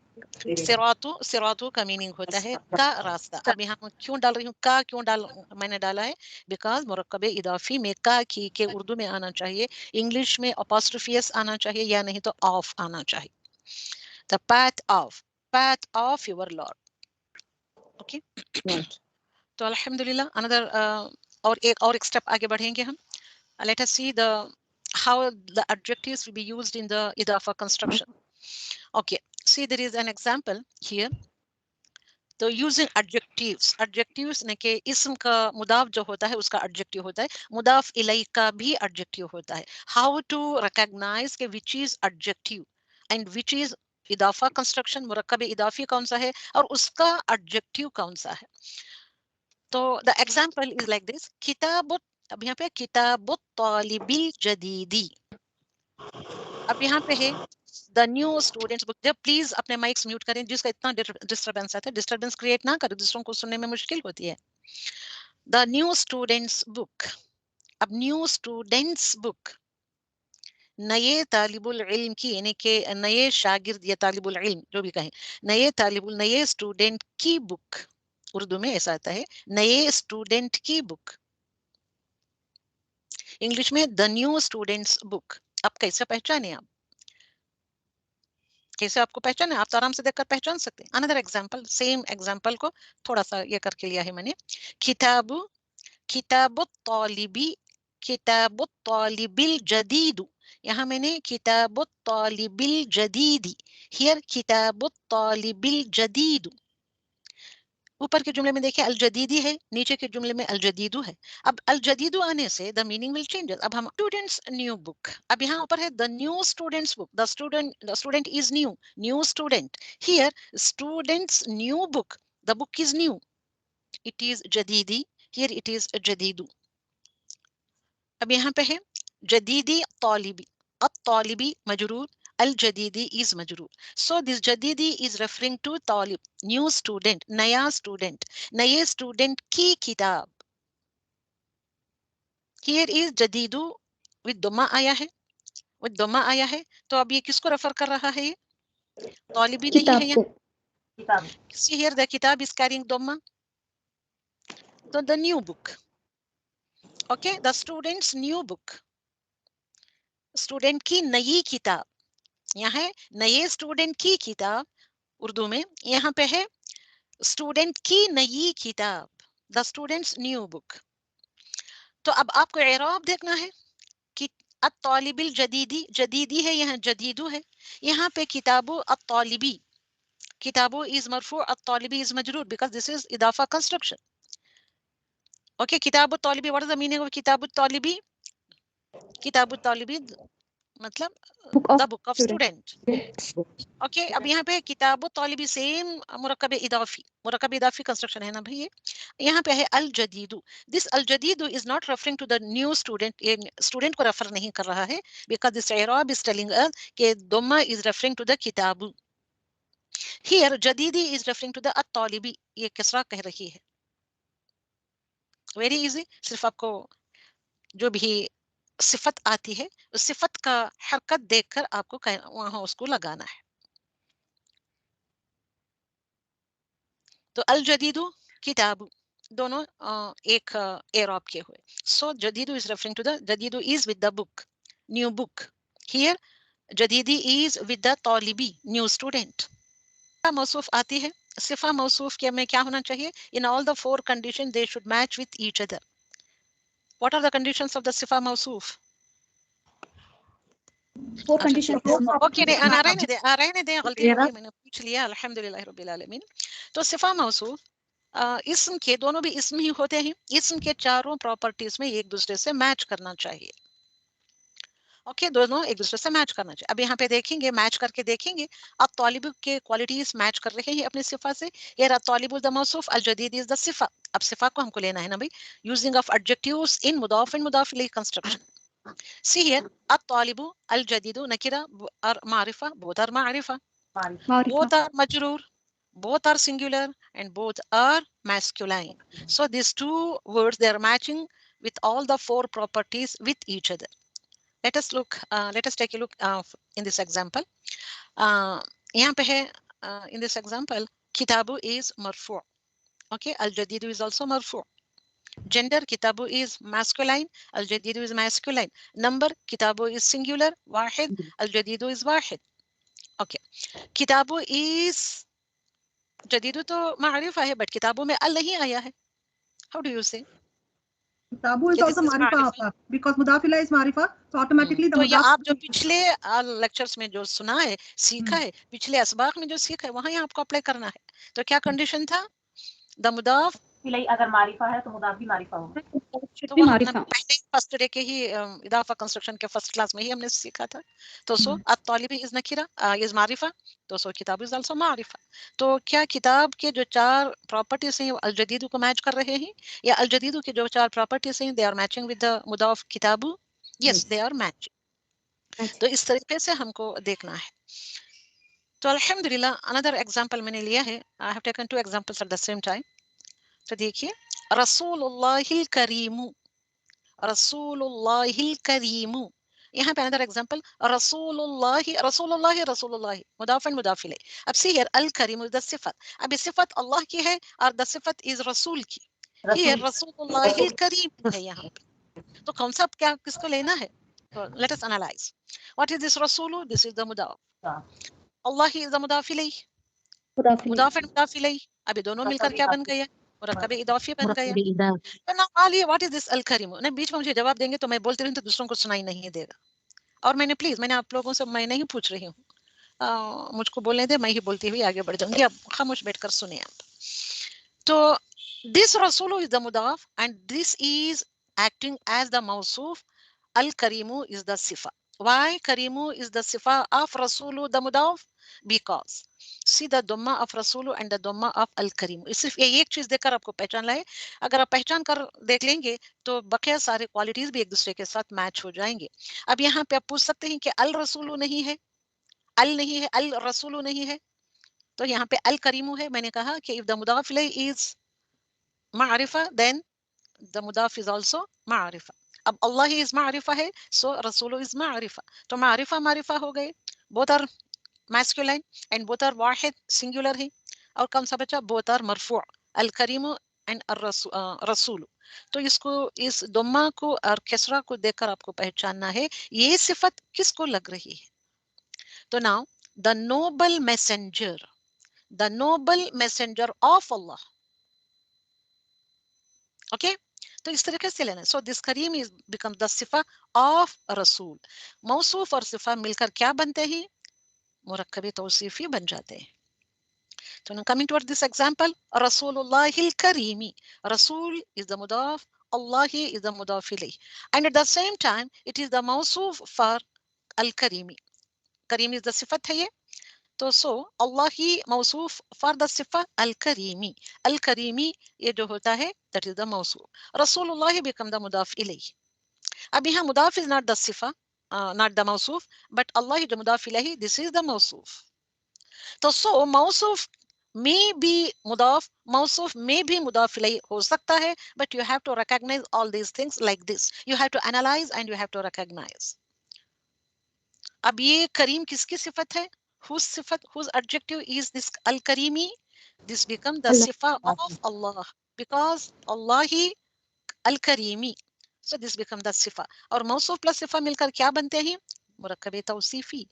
सिरातु का मीनिंग होता है का रास्ता। अब यहाँ क्यों डाल रही हूँ, का क्यों मैंने डाला है, बिकॉज मुरक्कब इदाफी में का की के उर्दू में आना चाहिए, इंग्लिश में अपॉस्ट्रोफियस आना चाहिए, या नहीं तो ऑफ आना चाहिए। The path of your Lord. Okay. तो अल्हम्दुलिल्लाह, अनदर और एक स्टेप आगे बढ़ेंगे हम. Let us see how the adjectives will be used in the idafa construction. Okay, see there is an example here. तो यूजिंग एडजेक्टिव्स ने के इस्म का मुदाफ जो होता है उसका एडजेक्टिव होता है, मुदाफ इलैहि का भी एडजेक्टिव होता है. हाउ टू रिकॉग्नाइज के which is adjective and which is इदाफा कंस्ट्रक्शन, मुरक्कब इदाफी कौन सा है और उसका एडजेक्टिव कौन सा है. तो the example is like this, किताबुत, अब यहाँ पे किताबुत तालिबिल जदीदी, अब यहाँ पे है द न्यू स्टूडेंट्स बुक. जब प्लीज अपने माइक्स म्यूट करें, जिसका इतना डिस्टरबेंस आता है, डिस्टरबेंस क्रिएट ना करें, दूसरों को सुनने में मुश्किल होती है. द न्यू स्टूडेंट्स बुक, अब न्यू स्टूडेंट्स बुक नए तालिबुल इल्म की, यानी कि नए शागिर्द या तालिबुल इल्म जो भी कहें, नए स्टूडेंट की बुक, उर्दू में ऐसा आता है नए स्टूडेंट की बुक, इंग्लिश में द न्यू स्टूडेंट्स बुक. अब कैसे पहचाने, आप कैसे आपको पहचाने, आप तो आराम से देखकर पहचान सकते हैं. अनदर एग्जांपल, सेम एग्जांपल को थोड़ा सा ये करके लिया है मैंने. किताबुत तालिबिल जदीद, यहाँ मैंने किताबुत तालिबिल जदीदी, हियर किताबुत तालिबिल जदीद. ऊपर के जुमले में देखिए अल जदीदी है, नीचे के जुमले में अल जदीदू है. अब अल जदीदू आने से द मीनिंग विल चेंज. अब हम स्टूडेंट्स न्यू बुक, अब यहाँ ऊपर है the new students book, the student is new student. Here students new book, the book is new, it is जदीदी, हियर इट इज जदीदू. अब यहाँ पे है जदीदी तालिबी, अब तालिबी मजरूर, al jadidi is majroor. So this jadidi is referring to talib, new student, naya student, naye student ki kitab. Here is jadidu with dhamma आया है, with dhamma आया है. तो अब ये किसको रेफर कर रहा है, ये तालिबी नहीं है यहाँ. See here the kitab is carrying dhamma. So the new book. Okay, the student's new book. Student की नई किताब, यहाँ है नए स्टूडेंट की किताब उर्दू में, यहाँ पे है स्टूडेंट की नई किताब, द स्टूडेंट्स न्यू बुक. तो अब आपको इराब देखना है कि अत-तालिबिल जदीदी, जदीदी है यहाँ जदीदू है, यहाँ पे किताबु अत-तालिबी, किताबु इज मरफू, अत-तालिबी इज मजरूर, बिकॉज दिस इज इदाफा कंस्ट्रक्शन. ओके, किताबु तालिबी, what is the meaning of किताबु तालिबी? किताबु तालिबी मतलब the book of student. Okay, अब यहाँ पे किताब तालिबी सेम मुरक्कब इदाफी कंस्ट्रक्शन है ना भाई. यहाँ पे है अल जदीदू. दिस अल जदीदू is not referring to the new student, ये स्टूडेंट को रेफर नहीं कर रहा है, बिकॉज दिस इराब इज टेलिंग अस कि दम्मा इज रेफरिंग टू द किताबू. हियर जदीदी इज रेफरिंग टू द अत-तालिबी, ये किसरा कह रही है. वेरी इजी, सिर्फ आपको जो भी सिफत आती है उस सिफत का हरकत देखकर आपको वहां उसको लगाना है. तो अल जदीदू किताबू दोनों एक एराब के हुए. सो जदीदू इज रेफरिंग टू द, जदीदू is with the book, new book. Here जदीदी इज विद द तालिबी, न्यू स्टूडेंट. मौसूफ आती है, सिफा मौसूफ के में क्या होना चाहिए, in all the four condition they should match with each other. What are the conditions of the सिफा मौसूफ? Four conditions. ओके, आ रहने दे, गलती हो गई, मैंने पूछ लिया, अल्हम्दुलिल्लाह रब्बिल आलमीन. तो सिफा मौसूफ इस्म के, दोनों भी इस्म ही होते हैं, इस्म के चारों प्रॉपर्टीज में एक दूसरे से मैच करना चाहिए. ओके, दोनों एक दूसरे से मैच करना चाहिए. अब यहाँ पे देखेंगे, मैच करके देखेंगे, अब तालिब के क्वालिटीज मैच कर रहे हैं अपनी सिफा से. यार तालिबुल द मौसूफ, अल जदीद इज द सिफा. अब सिफा को हमको लेना है ना भाई, यूजिंग ऑफ एडजेक्टिव्स इन मुदाफ एंड मुदाफ इलैहि construction. See here, at-talibu, al-jadidu, nakira, or ma'rifa, both are ma'rifa. Both are majroor. both are singular and both are masculine. So these two words, they are matching with all the four properties with each other. Let us take a look in this example. यहाँ पे है in this example, kitabu is marfu. Okay, al-jadidu is also marfu. Gender, kitabu is masculine, al-jadidu is masculine. Number, kitabu is singular, wahid, al-jadidu is wahid. Okay, kitabu is जदीदु तो मारिफा है, but किताबों में अल नहीं आया है. How do you say? Kitabu is also marifa आपका, because mudaf ilayhi is marifa, so automatically the तो ये mudaf. आप जो पिछले लेक्चर्स में जो सुना है, सीखा है, पिछले असबाक में जो सीखा है, वहां आपको अप्लाई करना है. तो क्या कंडीशन था? द मुदाफ इलाई अगर मारिफा है तो मुदाफ भी मारिफा होगा. तो वो हमने पहले फर्स्ट डे के ही इदाफा कंस्ट्रक्शन के फर्स्ट क्लास में ही हमने सीखा था. तो सो अत-तालिब इज नकीरा इज मारिफा, तो सो किताब इज आल्सो मारिफा. तो क्या किताब के जो चार प्रॉपर्टीज हैं अल जदीदु को मैच कर रहे हैं, या अल जदीदु के जो चार प्रॉपर्टीज हैं they are matching with the मुदाफ किताबु? Yes, they are matching. तो इस तरीके से हमको देखना है. तो अल्हम्दुलिल्लाह अनदर एग्जांपल मैंने लिया है. I have taken two examples at the same time. तो देखिए, रसूलुल्लाहिल करीम, रसूलुल्लाहिल करीम. यहाँ पे अनदर एग्जांपल, रसूलुल्लाहि रसूलुल्लाहि रसूलुल्लाहि, मुदाफ एंड मुदाफ इलैह. अब सी हियर अल करीम इज द सिफत. अब ये सिफत अल्लाह की है और द सिफत इज रसूल की. हियर रसूलुल्लाहिल करीम है यहाँ पे. तो कॉन्सेप्ट क्या किसको लेना है? तो let us analyse. What is this रसूल? दिस इज द मुदाफ. अल्लाह इज द मुदाफ इलैह, मुदाफ एंड मुदाफ इलैह. अब ये दोनों मिलकर क्या बन गया? मुरक्कब इदाफी बन गया. तो ना आलिए व्हाट इज दिस अल करीम. ना बीच में मुझे जवाब देंगे तो मैं बोलती रहूं तो दूसरों को सुनाई नहीं देगा. और मैंने आप लोगों से, मैं नहीं पूछ रही हूँ, मुझको बोलने दे, मैं ही बोलती हुई आगे बढ़ जाऊंगी. अब खामोश बैठकर सुने आप. तो दिस रसूल इज द मुदाफ and this is acting as the mawsuf. Al karimu is the sifa. Why karimu is the sifa of rasulu the mudaf? Because see the dhamma of rasulu and the dhamma of al karimu. सिर्फ ये एक चीज देखकर आपको पहचान लाए. अगर आप पहचान कर देख लेंगे तो बकिया सारे क्वालिटीज भी एक दूसरे के साथ मैच हो जाएंगे. अब यहाँ पे आप पूछ सकते हैं कि अल रसूलु नहीं है, अल नहीं है, अल रसूलु नहीं है, तो यहाँ पे अल करीमु है. मैंने कहा कि if the mudaf ilayhi is ma'rifa, then the mudaf is also ma'rifa. अब अल्लाह ही इज मारिफा है, सो रसूल इज मारिफा. तो मारिफा मारिफा हो गए. Both are masculine and both are वाहिद, सिंगुलर है. और कौन सा बचा? बोथ आर मरफू, अल करीम एंड रसूल. तो इसको, इस दुम्मा को और कसरा को देखकर आपको पहचानना है ये सिफत किसको लग रही है. तो now the noble messenger, the noble messenger of Allah. Okay, तो इस तरीके से लेना. सो दिस करीम इज बिकम द सिफा ऑफ रसूल. मौसूफ और सिफा मिलकर क्या बनते हैं? मुरक्कबे तौसीफी बन जाते हैं. So now coming toward this example, Rasulullahil Karimi. Rasul is the mudaf, Allahi is the mudaf ilayh. And at the same time, it is the mausuf for Al-Karimi. Karim is the sifat hai. तो so Allah ही मौसूफ for the सिफा अल करीमी. अल करीमी ये जो होता है दैट इज द मौसूफ. रसूलुल्लाह बिकम द मुदाफ इलैह. अब यहाँ मुदाफ इज नॉट द सिफा, नॉट द मौसूफ, बट अल्लाह द मुदाफ इलैह, दिस इज द मौसूफ. तो सो मौसूफ में भी मुदाफ, मौसूफ में भी मुदाफ इलैह हो सकता है, but you have to recognise all these things like this. You have to analyse and you have to recognise. अब ये करीम किसकी सिफत है? Whose sifat, whose adjective is this al-karimi? This becomes the sifa of Allah, because Allahi al-karimi. So this becomes the sifa. और मौसूफ plus सिफा मिलकर क्या बनते हैं? मुरक्कबे तौसीफी.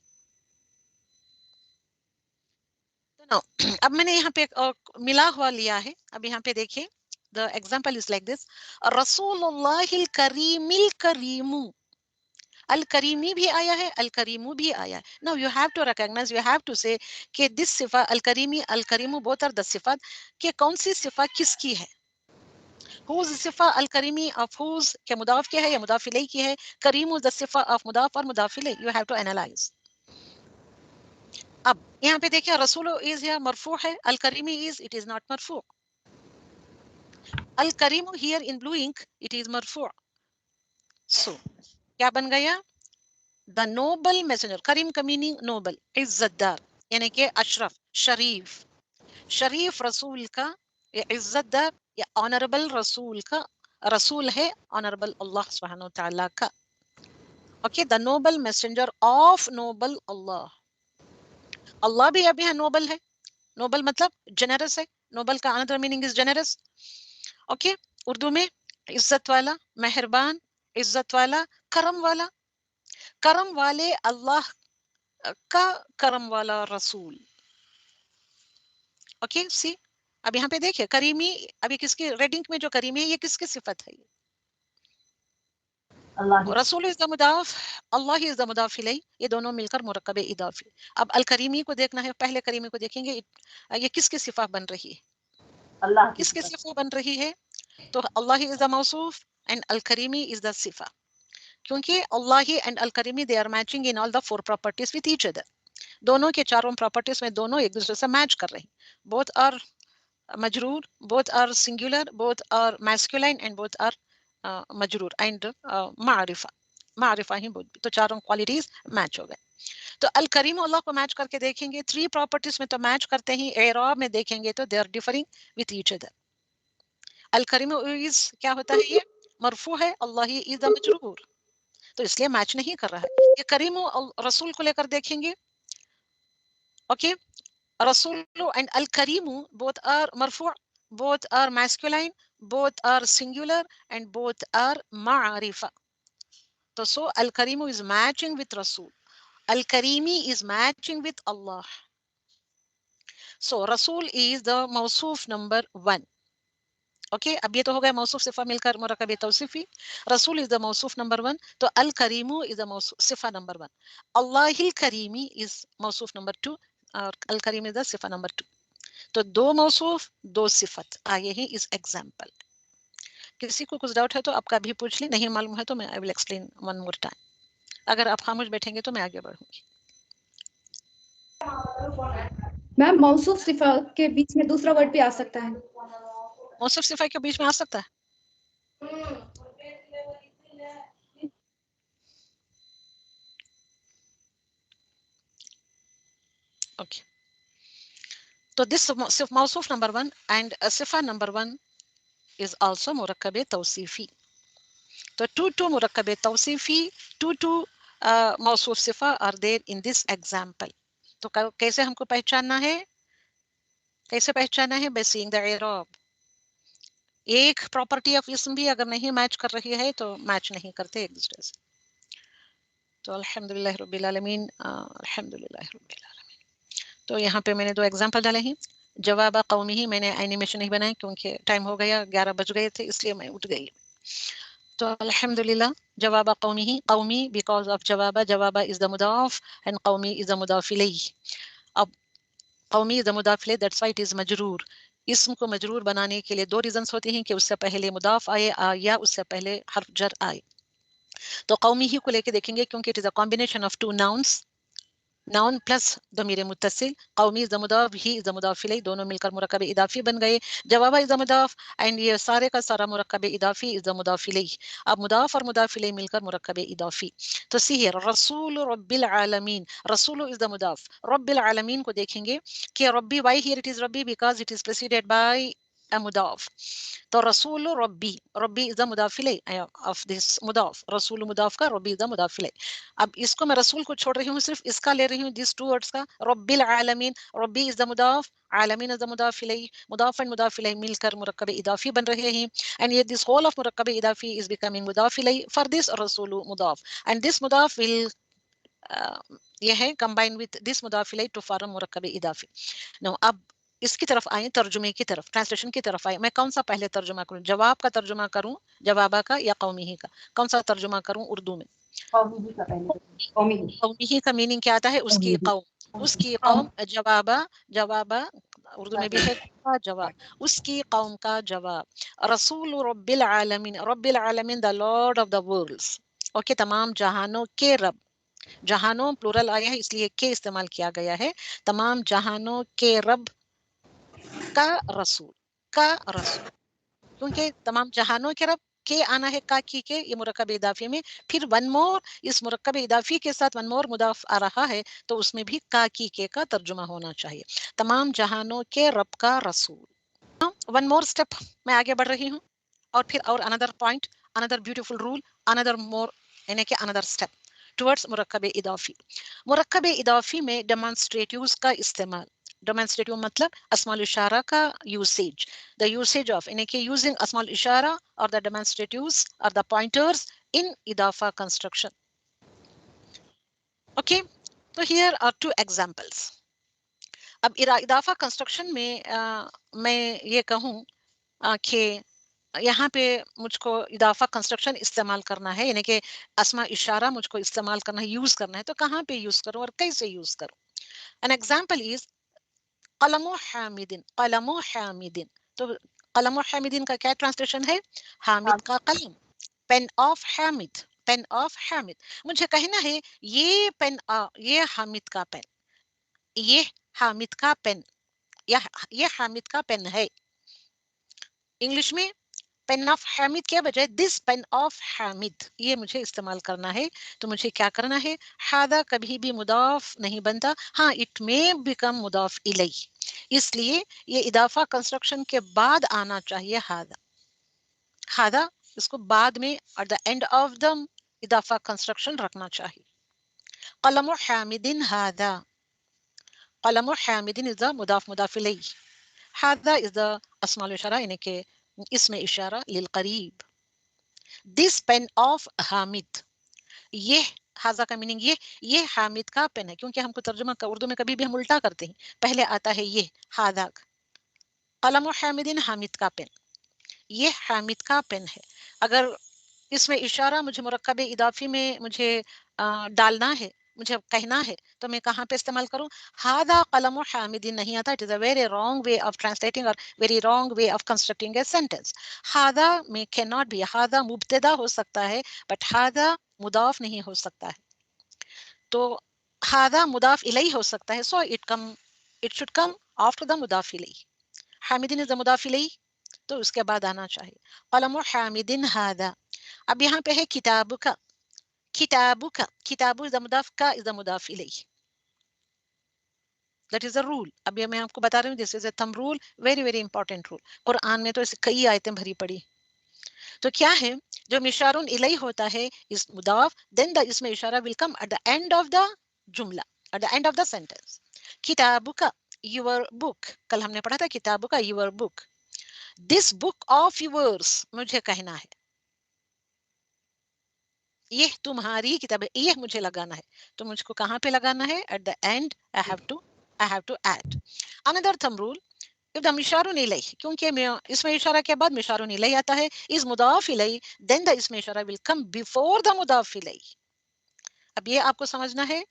तो now अब मैंने यहाँ पे मिला हुआ लिया है. अब यहाँ पे देखिए, the example is like this. रसूलुल्लाहिल करीमिल करीमु. अल करीमी भी आया है, अल करीमू भी आया है. Now you have to recognise, you have to say कि दिस सिफा अल करीमी अल करीमू बोथ आर द सिफात, कि कौन सी सिफा किसकी है. हुज सिफा अल करीमी ऑफ हुज के मुदाफ के है या मुदाफ इलैह की है. करीम द सिफा ऑफ मुदाफ और मुदाफ इलैह. You have to analyse. अब यहाँ पे देखिए, रसूल इज या मरफू है, अल करीमी इज, इट इज नॉट मरफू. अल करीमू here in blue ink, it is मरफू. सो क्या बन गया? The noble messenger. करीम का मीनिंग नोबल, इज्जतदार, यानी कि अशरफ, शरीफ. شریف رسول کا یا عزت دار یا آنریبل رسول کا، رسول ہے آنریبل اللہ سبحانہ و تعالیٰ کا. Okay, the noble messenger of noble Allah. Allah بھی ابھی ہے نوبل ہے. نوبل مطلب جنرس ہے. نوبل کا اندر meaning is generous. Okay, Urdu میں عزت والا، مہربان، عزت والا، کرم والا. کرم والے اللہ کا کرم والا رسول. اوکے سی، اب یہاں پہ دیکھیں کریمی، ابھی کس کی ریڈنگ میں جو کریمی ہے یہ کس کی صفت ہے؟ اللہ رسول از دا مضاف، اللہ از دا مضاف الیہ، یہ دونوں مل کر مرکب اضافی. اب الکریمی کو دیکھنا ہے، پہلے کریمی کو دیکھیں گے یہ کس کی صفت بن رہی ہے؟ اللہ کس کی صفت بن رہی ہے؟ تو اللہ از دا موصوف اینڈ الکریمی از دا صفہ، کیونکہ اللہ اینڈ الکریمی they are matching in all the four properties with each other. دونوں کے چاروں پراپرٹیز میں دونوں ایک دوسرے سے میچ کر رہے ہیں. بوتھ آر مجرور، both are singular, both are masculine and both are مجرور and معرفہ ہی بہت، تو چاروں کوالٹیز میچ ہو گئے. تو الکریم اللہ کو میچ کر کے دیکھیں گے، 3 پراپرٹیز میں تو میچ کرتے ہیں، اعراب میں دیکھیں گے تو they are differing with each other. الکریم از کیا ہوتا ہے؟ یہ مرفوع ہے، اللہ از دا مجرور، تو اس لیے میچ نہیں کر رہا ہے. یہ کریم رسول کو لے کر دیکھیں گے. اوکے، رسول and al-Karim both are marfu', both are masculine, both are singular and both are ma'arifa. So al-Karim is matching with Rasul. Al-Karimi is matching with Allah. So Rasul is the mawsoof number 1. Okay, اب یہ تو ہو گیا موصوف صفہ مل کر مرکب توصیفی. رسول از دا موصوف نمبر 1، تو الکریم از دا صفہ نمبر 1. اللہ الکریمی از موصوف نمبر 2 اور الکریم از دا صفہ نمبر 2. تو 2 موصوف 2 صفت آئے ہی اس ایگزامپل. کسی کو کچھ ڈاؤٹ ہے تو آپ کا بھی پوچھ لیں، نہیں معلوم ہے تو میں I will explain one more time. اگر آپ خاموش بیٹھیں گے تو میں آگے بڑھوں گی. میم موصوف صفہ کے بیچ میں دوسرا ورڈ بھی آ سکتا ہے؟ موصوف صفہ کے بیچ میں آ سکتا ہے. اوکے، تو دس موصوف نمبر 1 اینڈ صفہ نمبر 1 is also مرکب توصیفی. تو 2 مرکب توصیفی، 2 موصوف صفہ are there in this example. تو کیسے ہم کو پہچاننا ہے؟ کیسے پہچاننا ہے؟ by seeing the اعراب. ایک پراپرٹی آف اسم بھی اگر نہیں میچ کر رہی ہے تو میچ نہیں کرتے ایک دوسرے سے. تو الحمدللہ رب العالمین، الحمدللہ رب العالمین. تو یہاں پہ میں نے 2 ایگزامپل ڈالے ہیں. جواب قومی ہی میں نے اینیمیشن نہیں بنائی کیونکہ ٹائم ہو گیا، 11 بج گئے تھے، اس لیے میں اٹھ گئی. تو الحمدللہ جواب قومی ہی، قومی بیکاز آف جواب از دا مضاف اینڈ قومی از دا مضاف الیہ. اب قومی از دا مضاف الیہ، دیٹس وائی اٹ از مجرور. اسم کو مجرور بنانے کے لیے 2 ریزنس ہوتے ہیں کہ اس سے پہلے مضاف آئے یا اس سے پہلے حرف جر آئے. تو قومی ہی کو لے کے دیکھیں گے کیونکہ it is a combination of 2 nouns، noun plus ضمیر متصل. قومی از دا مضاف، ہی از دا مضاف الیہ، دونوں مل کر مرکب اضافی بن گئے. جواب از دا مضاف اینڈ یہ سارے کا سارا مرکب اضافی از دا مضاف الیہ. اب مضاف اور مضاف الیہ مل کر مرکب اضافی. تو سی ہے رسول رب العالمین، رسول از دا مضاف. رب العالمین کو دیکھیں گے کہ ربی، وائی ہیئر اٹ از ربی because it is preceded by a مضاف. تو رسول ربی، ربی از دا مضاف الیہ of this مضاف، رسول مضاف کا، ربی از دا مضاف الیہ. اب اس کو میں رسول کو چھوڑ رہی ہوں، صرف اس کا لے رہی ہوں، these 2 words کا. رب العالمین، ربی از دا مضاف، عالمین از دا مضاف الیہ. مضاف اینڈ مضاف الیہ مل کر مرکب اضافی بن رہے ہیں. and yet this whole of مرکب اضافی is becoming مضاف الیہ. for this رسول مضاف and this مضاف will یہ ہے combine with this مضاف الیہ to form مرکب اضافی. now اب اس کی طرف آئیں، ترجمے کی طرف، ٹرانسلیشن کی طرف آئیں. میں کون سا پہلے ترجمہ کروں؟ جواب کا ترجمہ کروں، جوابہ کا، یا قومی ہی کا؟ کون سا ترجمہ کروں اردو میں؟ قومی ہی کا میننگ کیا آتا ہے؟ اس کی قوم، اس کی قوم. جوابہ اردو میں بھی ہے جواب، اس کی قوم کا جواب. رسول رب العالمین، رب العالمین the lord of the worlds. Okay, تمام جہانوں کے رب. جہانوں پلورل آیا ہے اس لیے کے استعمال کیا گیا ہے. تمام جہانوں کے رب کا رسول، کا رسول، کیونکہ تمام جہانوں کے رب के आना है काकी के, ये मुरक्कब इदाफी में, फिर वन मोर, इस मुरक्कब इदाफी के साथ वन मोर मुदाफ आ रहा है तो उसमें भी काकी के का तर्जुमा होना चाहिए। तमाम जहानों के रब का रसूल। वन मोर स्टेप मैं आगे बढ़ रही हूँ, और फिर और another point, another beautiful rule, another more यानी कि अनदर स्टेप टुवर्ड्स मुरक्कब इदाफी। मुरक्कब इदाफी में डेमोन्स्ट्रेटिव्स का इस्तेमाल, डेमोन्स्ट्रेटिव मतलब अस्माउल इशारा का यूसेज, द यूसेज ऑफ यानी कि यूजिंग अस्माउल इशारा और द डेमोन्स्ट्रेटिव्स और द पॉइंटर्स इन इदाफा कंस्ट्रक्शन। ओके, तो हियर आर टू एग्जांपल्स। अब इदाफा कंस्ट्रक्शन में मैं ये कहूँ कि यहाँ पे मुझको इदाफा कंस्ट्रक्शन इस्तेमाल करना है, यानी कि अस्मा इशारा मुझको इस्तेमाल करना है, यूज करना है, तो कहाँ पे यूज करूँ और कैसे यूज करूँ? एन एग्जांपल इज कलमो हामिदिन, कलमो हामिदिन। तो कलमो हामिदिन का क्या ट्रांसलेशन है? हामिद का कलम, pain of Hamid, pain of Hamid. मुझे कहना है ये पेन, ये हामिद का पेन, ये हामिद का पेन, ये हामिद का पेन है। इंग्लिश में पेन ऑफ हामिद के बजाय दिस पेन ऑफ हामिद, ये मुझे इस्तेमाल करना है। तो मुझे क्या करना है? हादा कभी भी मुदाफ नहीं बनता, हाँ इट में बिकम मुदाफ इलै, इसलिए ये इदाफा कंस्ट्रक्शन के बाद आना चाहिए हादा। हादा इसको बाद में और द एंड ऑफ द इदाफा कंस्ट्रक्शन रखना चाहिए। कलम हामिदिन हादा, कलम हामिदिन इज द मुदाफ मुदाफ इलै, हादा इज द अस्माउल इशारा यानी कि इसमें इशारा लिल करीब। दिस पेन ऑफ हामिद, ये हाजा का मीनिंग ये हामिद का पेन है, क्योंकि हमको तर्जुमा का उर्दू में कभी भी हम उल्टा करते हैं, पहले आता है ये हादा, कलम हामिदिन हामिद का पेन, ये हामिद का पेन है। अगर इसमें इशारा मुझे मुरक्कब इदाफी में मुझे डालना है, मुझे कहना है, तो मैं कहाँ पे इस्तेमाल करूँ? हादा कलम हामिदिन नहीं आता, it is a very wrong way of translating और very wrong way of constructing a sentence. हादा में कैन नॉट बी, हादा मुब्तदा हो सकता है बट हादा मुदाफ नहीं हो सकता है। तो हादा मुदाफ इलैहि हो सकता है, so it should come after the मुदाफ इलैहि। हामिदिन इज द मुदाफ इलैहि, तो उसके बाद आना चाहिए कलम हामिदिन हादा। अब यहाँ पे है किताबु का, किताबु का, किताबु इज द मुदाफ, का इज द मुदाफ इलैहि, दैट इज अ रूल। अब ये मैं आपको बता रही हूँ, this is a thumb rule, very very important rule. Quran में तो ऐसे कई आयतें भरी पड़ी। तो क्या है, जो मिशारुन इलैहि होता है इस मुदाफ, देन द इसमें इशारा will come at the end of the जुमला, at the end of the sentence. किताबु का, योर बुक, कल हमने पढ़ा था किताबु का your book. This book of yours, मुझे कहना है ये तुम्हारी किताब है, ये मुझे लगाना है, तो मुझको कहाँ पे लगाना है? At the end I have to add. Another thumb rule, if the मिशारुन इलैहि, क्योंकि इसमें इशारा के बाद मिशारुन इलैहि आता है, इज मुदाफ इलैहि, देन द इसमें इशारा विल कम बिफोर द मुदाफ इलैहि। अब ये आपको समझना है,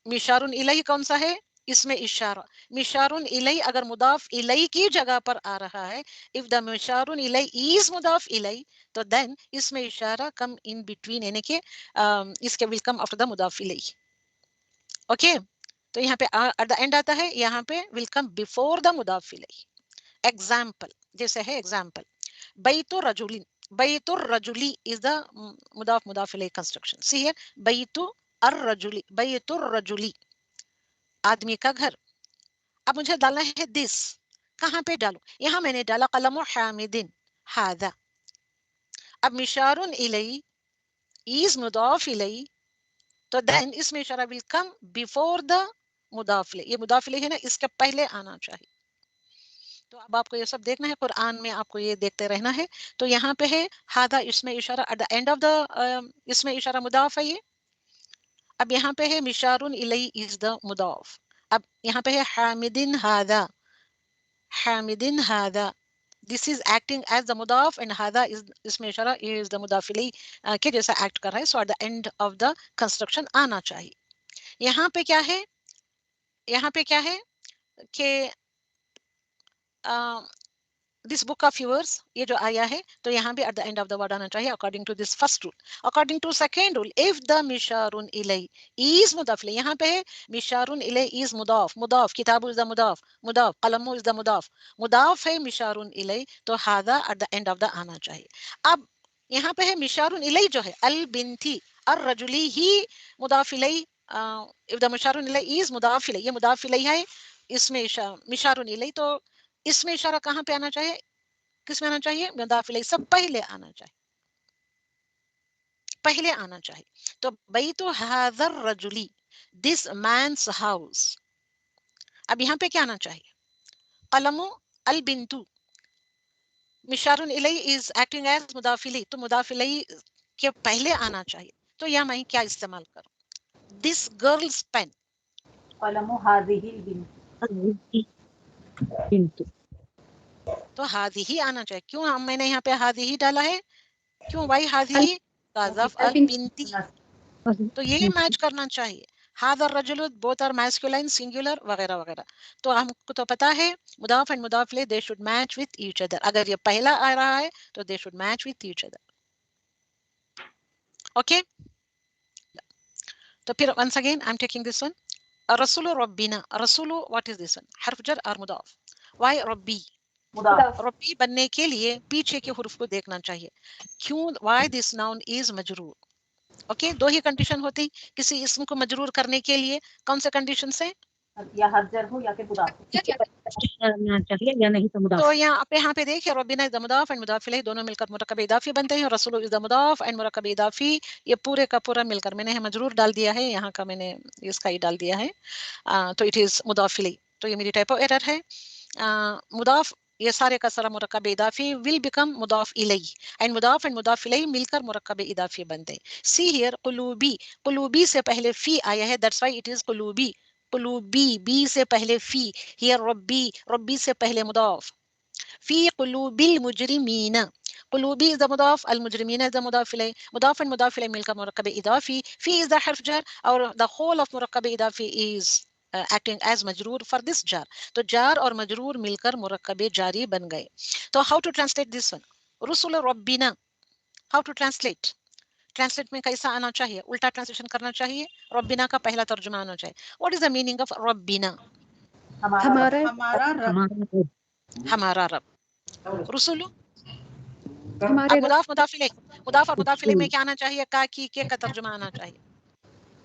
मिशारुन इलैहि कौन सा है? इसमें इशारा। मिशारुन इलैहि अगर मुदाफ इलैहि की जगह पर आ रहा है, इफ द मिशारुन इलैहि इज मुदाफ इलैहि, तो देन इसमें इशारा कम इन बिटवीन, यानी कि इसके विल कम आफ्टर द मुदाफ इलैहि। ओके, तो यहाँ पे एट द एंड आता है, यहाँ पे विल कम बिफोर द मुदाफ इलैहि। एग्जाम्पल, जैसे है एग्जाम्पल, बैतुर रजुलिन, बैतुर रजुली इज द मुदाफ मुदाफ इलैहि कंस्ट्रक्शन। सी हियर, बैतु अर रजुली, बैतुर रजुली आदमी का घर। अब मुझे डालना है दिस, कहाँ पे डालूं? यहाँ मैंने डाला कलम हामिदिन हादा। अब मिशारुन इलैहि इज मुदाफ इलैहि, तो देन इसमें इशारा विल कम बिफोर द मुदाफ इलैहि, ये मुदाफ इलैहि है ना, इसके पहले आना चाहिए। तो अब आपको ये सब देखना है, कुरान में आपको ये देखते रहना है। तो यहाँ पे है हादा, इसमें इशारा eight the end of the, इसमें इशारा मुदाफ है ये। अब यहाँ पे है मिशारुन इलैहि इज द मुदाफ। अब यहाँ पे है हामिदिन हादा, हामिदिन हादा, this is acting as the मुदाफ एंड हादा इज, इसमें इशारा इज द मुदाफ इलैहि के जैसा एक्ट कर रहा है। So at the end of the construction आना चाहिए। यहाँ पे क्या है, यहाँ पे क्या है कि this book of yours, ये जो आया है तो यहाँ भी at the end of the word आना चाहिए according to this first rule. According to second rule, if the misharun ilay is mudaf, यहाँ पे है misharun ilay is mudaf, mudaf, kitabu is the mudaf, mudaf, qalamu is the mudaf, mudaf है misharun ilay, तो hada at the end of the आना चाहिए. अब यहाँ पे है misharun ilay जो है al binti ar rajuli he mudaf ilay, if the misharun ilay is mudaf ilay, ये mudaf ilay है, इसमें misharun ilay, तो इसमें इशारा कहाँ पे आना चाहिए, किस में आना चाहिए, मुदाफ इलैहि से पहले आना चाहिए, पहले आना चाहिए. तो बैतु हाज़र रजुली, दिस मैन्स हाउस. अब यहाँ पे क्या आना चाहिए, कलमु अल बिंतु, मिशारुन इलैहि इज एक्टिंग एज मुदाफ इलैहि, तो मुदाफ इलैहि के पहले आना चाहिए. तो यहाँ मैं क्या इस्तेमाल करूँ, दिस गर्ल्स पेन, कलमु हाज़िहिल बिंतु, तो हाज़िही आना चाहिए. क्यों मैंने यहाँ पे हाज़िही डाला है, क्यों भाई हाज़िही काज़फ अल बिंती, तो यही मैच करना चाहिए. हाज़र रजुल बोथ आर मैस्कुलाइन सिंगुलर वगैरह वगैरह. तो हमको तो पता है मुदाफ एंड मुदाफ इलैहि they should match with each other. अगर ये पहला आ रहा है तो they should match with each other. Okay, तो फिर once again I'm taking this one. रसूल रब्बिना, रसूल व्हाट इज दिस वन, हर्फ जर और मुदाफ. व्हाई रब्बी, रब्बी बनने के लिए पीछे के हुर्फ को देखना चाहिए. क्यों, व्हाई दिस नाउन इज मजरूर. ओके, दो ही कंडीशन होती किसी इस्म को मजरूर करने के लिए. कौन से कंडीशन से, या हर्फ जर हो या फिर मुदाफ चाहिए या नहीं तो मुदाफ. तो यहाँ पे देखिए रब्बिना इज द मुदाफ एंड मुदाफ इलैहि दोनों मिलकर मुरक्कब इदाफी बनते हैं. रसूल इज द मुदाफ एंड मुरक्कब इदाफी, ये पूरे का पूरा मिलकर मैंने मजरूर डाल दिया है, यहाँ का मैंने इसका ही डाल दिया है, तो इट इज मुदाफ इलैहि. तो ये मेरी टाइपो एरर है. मुदाफ ये सारे का सारा मुरक्कब इदाफी विल बिकम मुदाफ इलैहि एंड मुदाफ इलैहि मिलकर मुरक्कब इदाफी बनते हैं. सी हियर कुलूबी, कुलूबी से पहले फी आया है, दैट्स व्हाई इट इज कुलूबी. कुलूबी, बी से पहले फी. हियर रब्बी, रब्बी से पहले मुदाफ. फी कुलूबिल मुजरिमीना, कुलूबी इज द मुदाफ, अल मुजरिमीना इज द मुदाफ इलैहि. मुदाफ एंड मुदाफ इलैहि मिलकर मुरक्कब इदाफी. फी इज द हर्फ जर और द होल ऑफ मुरक्कब इदाफी is acting as majroor for this jar. तो जार और मजरूर मिलकर मुरक्कब जारी बन गए. तो how to translate this one, रुसुल रब्बिना, how to translate, translate में कैसा आना चाहिए, उल्टा ट्रांसलेशन करना चाहिए. रब्बिना का पहला तर्जुमा आना चाहिए. What is the meaning of रब्बिना, हमारा रब. रुसुल मुदाफ मुदाफ इलैहि, मुदाफ और मुदाफ इलैहि में क्या आना चाहिए, का की के का तर्जुमा आना चाहिए.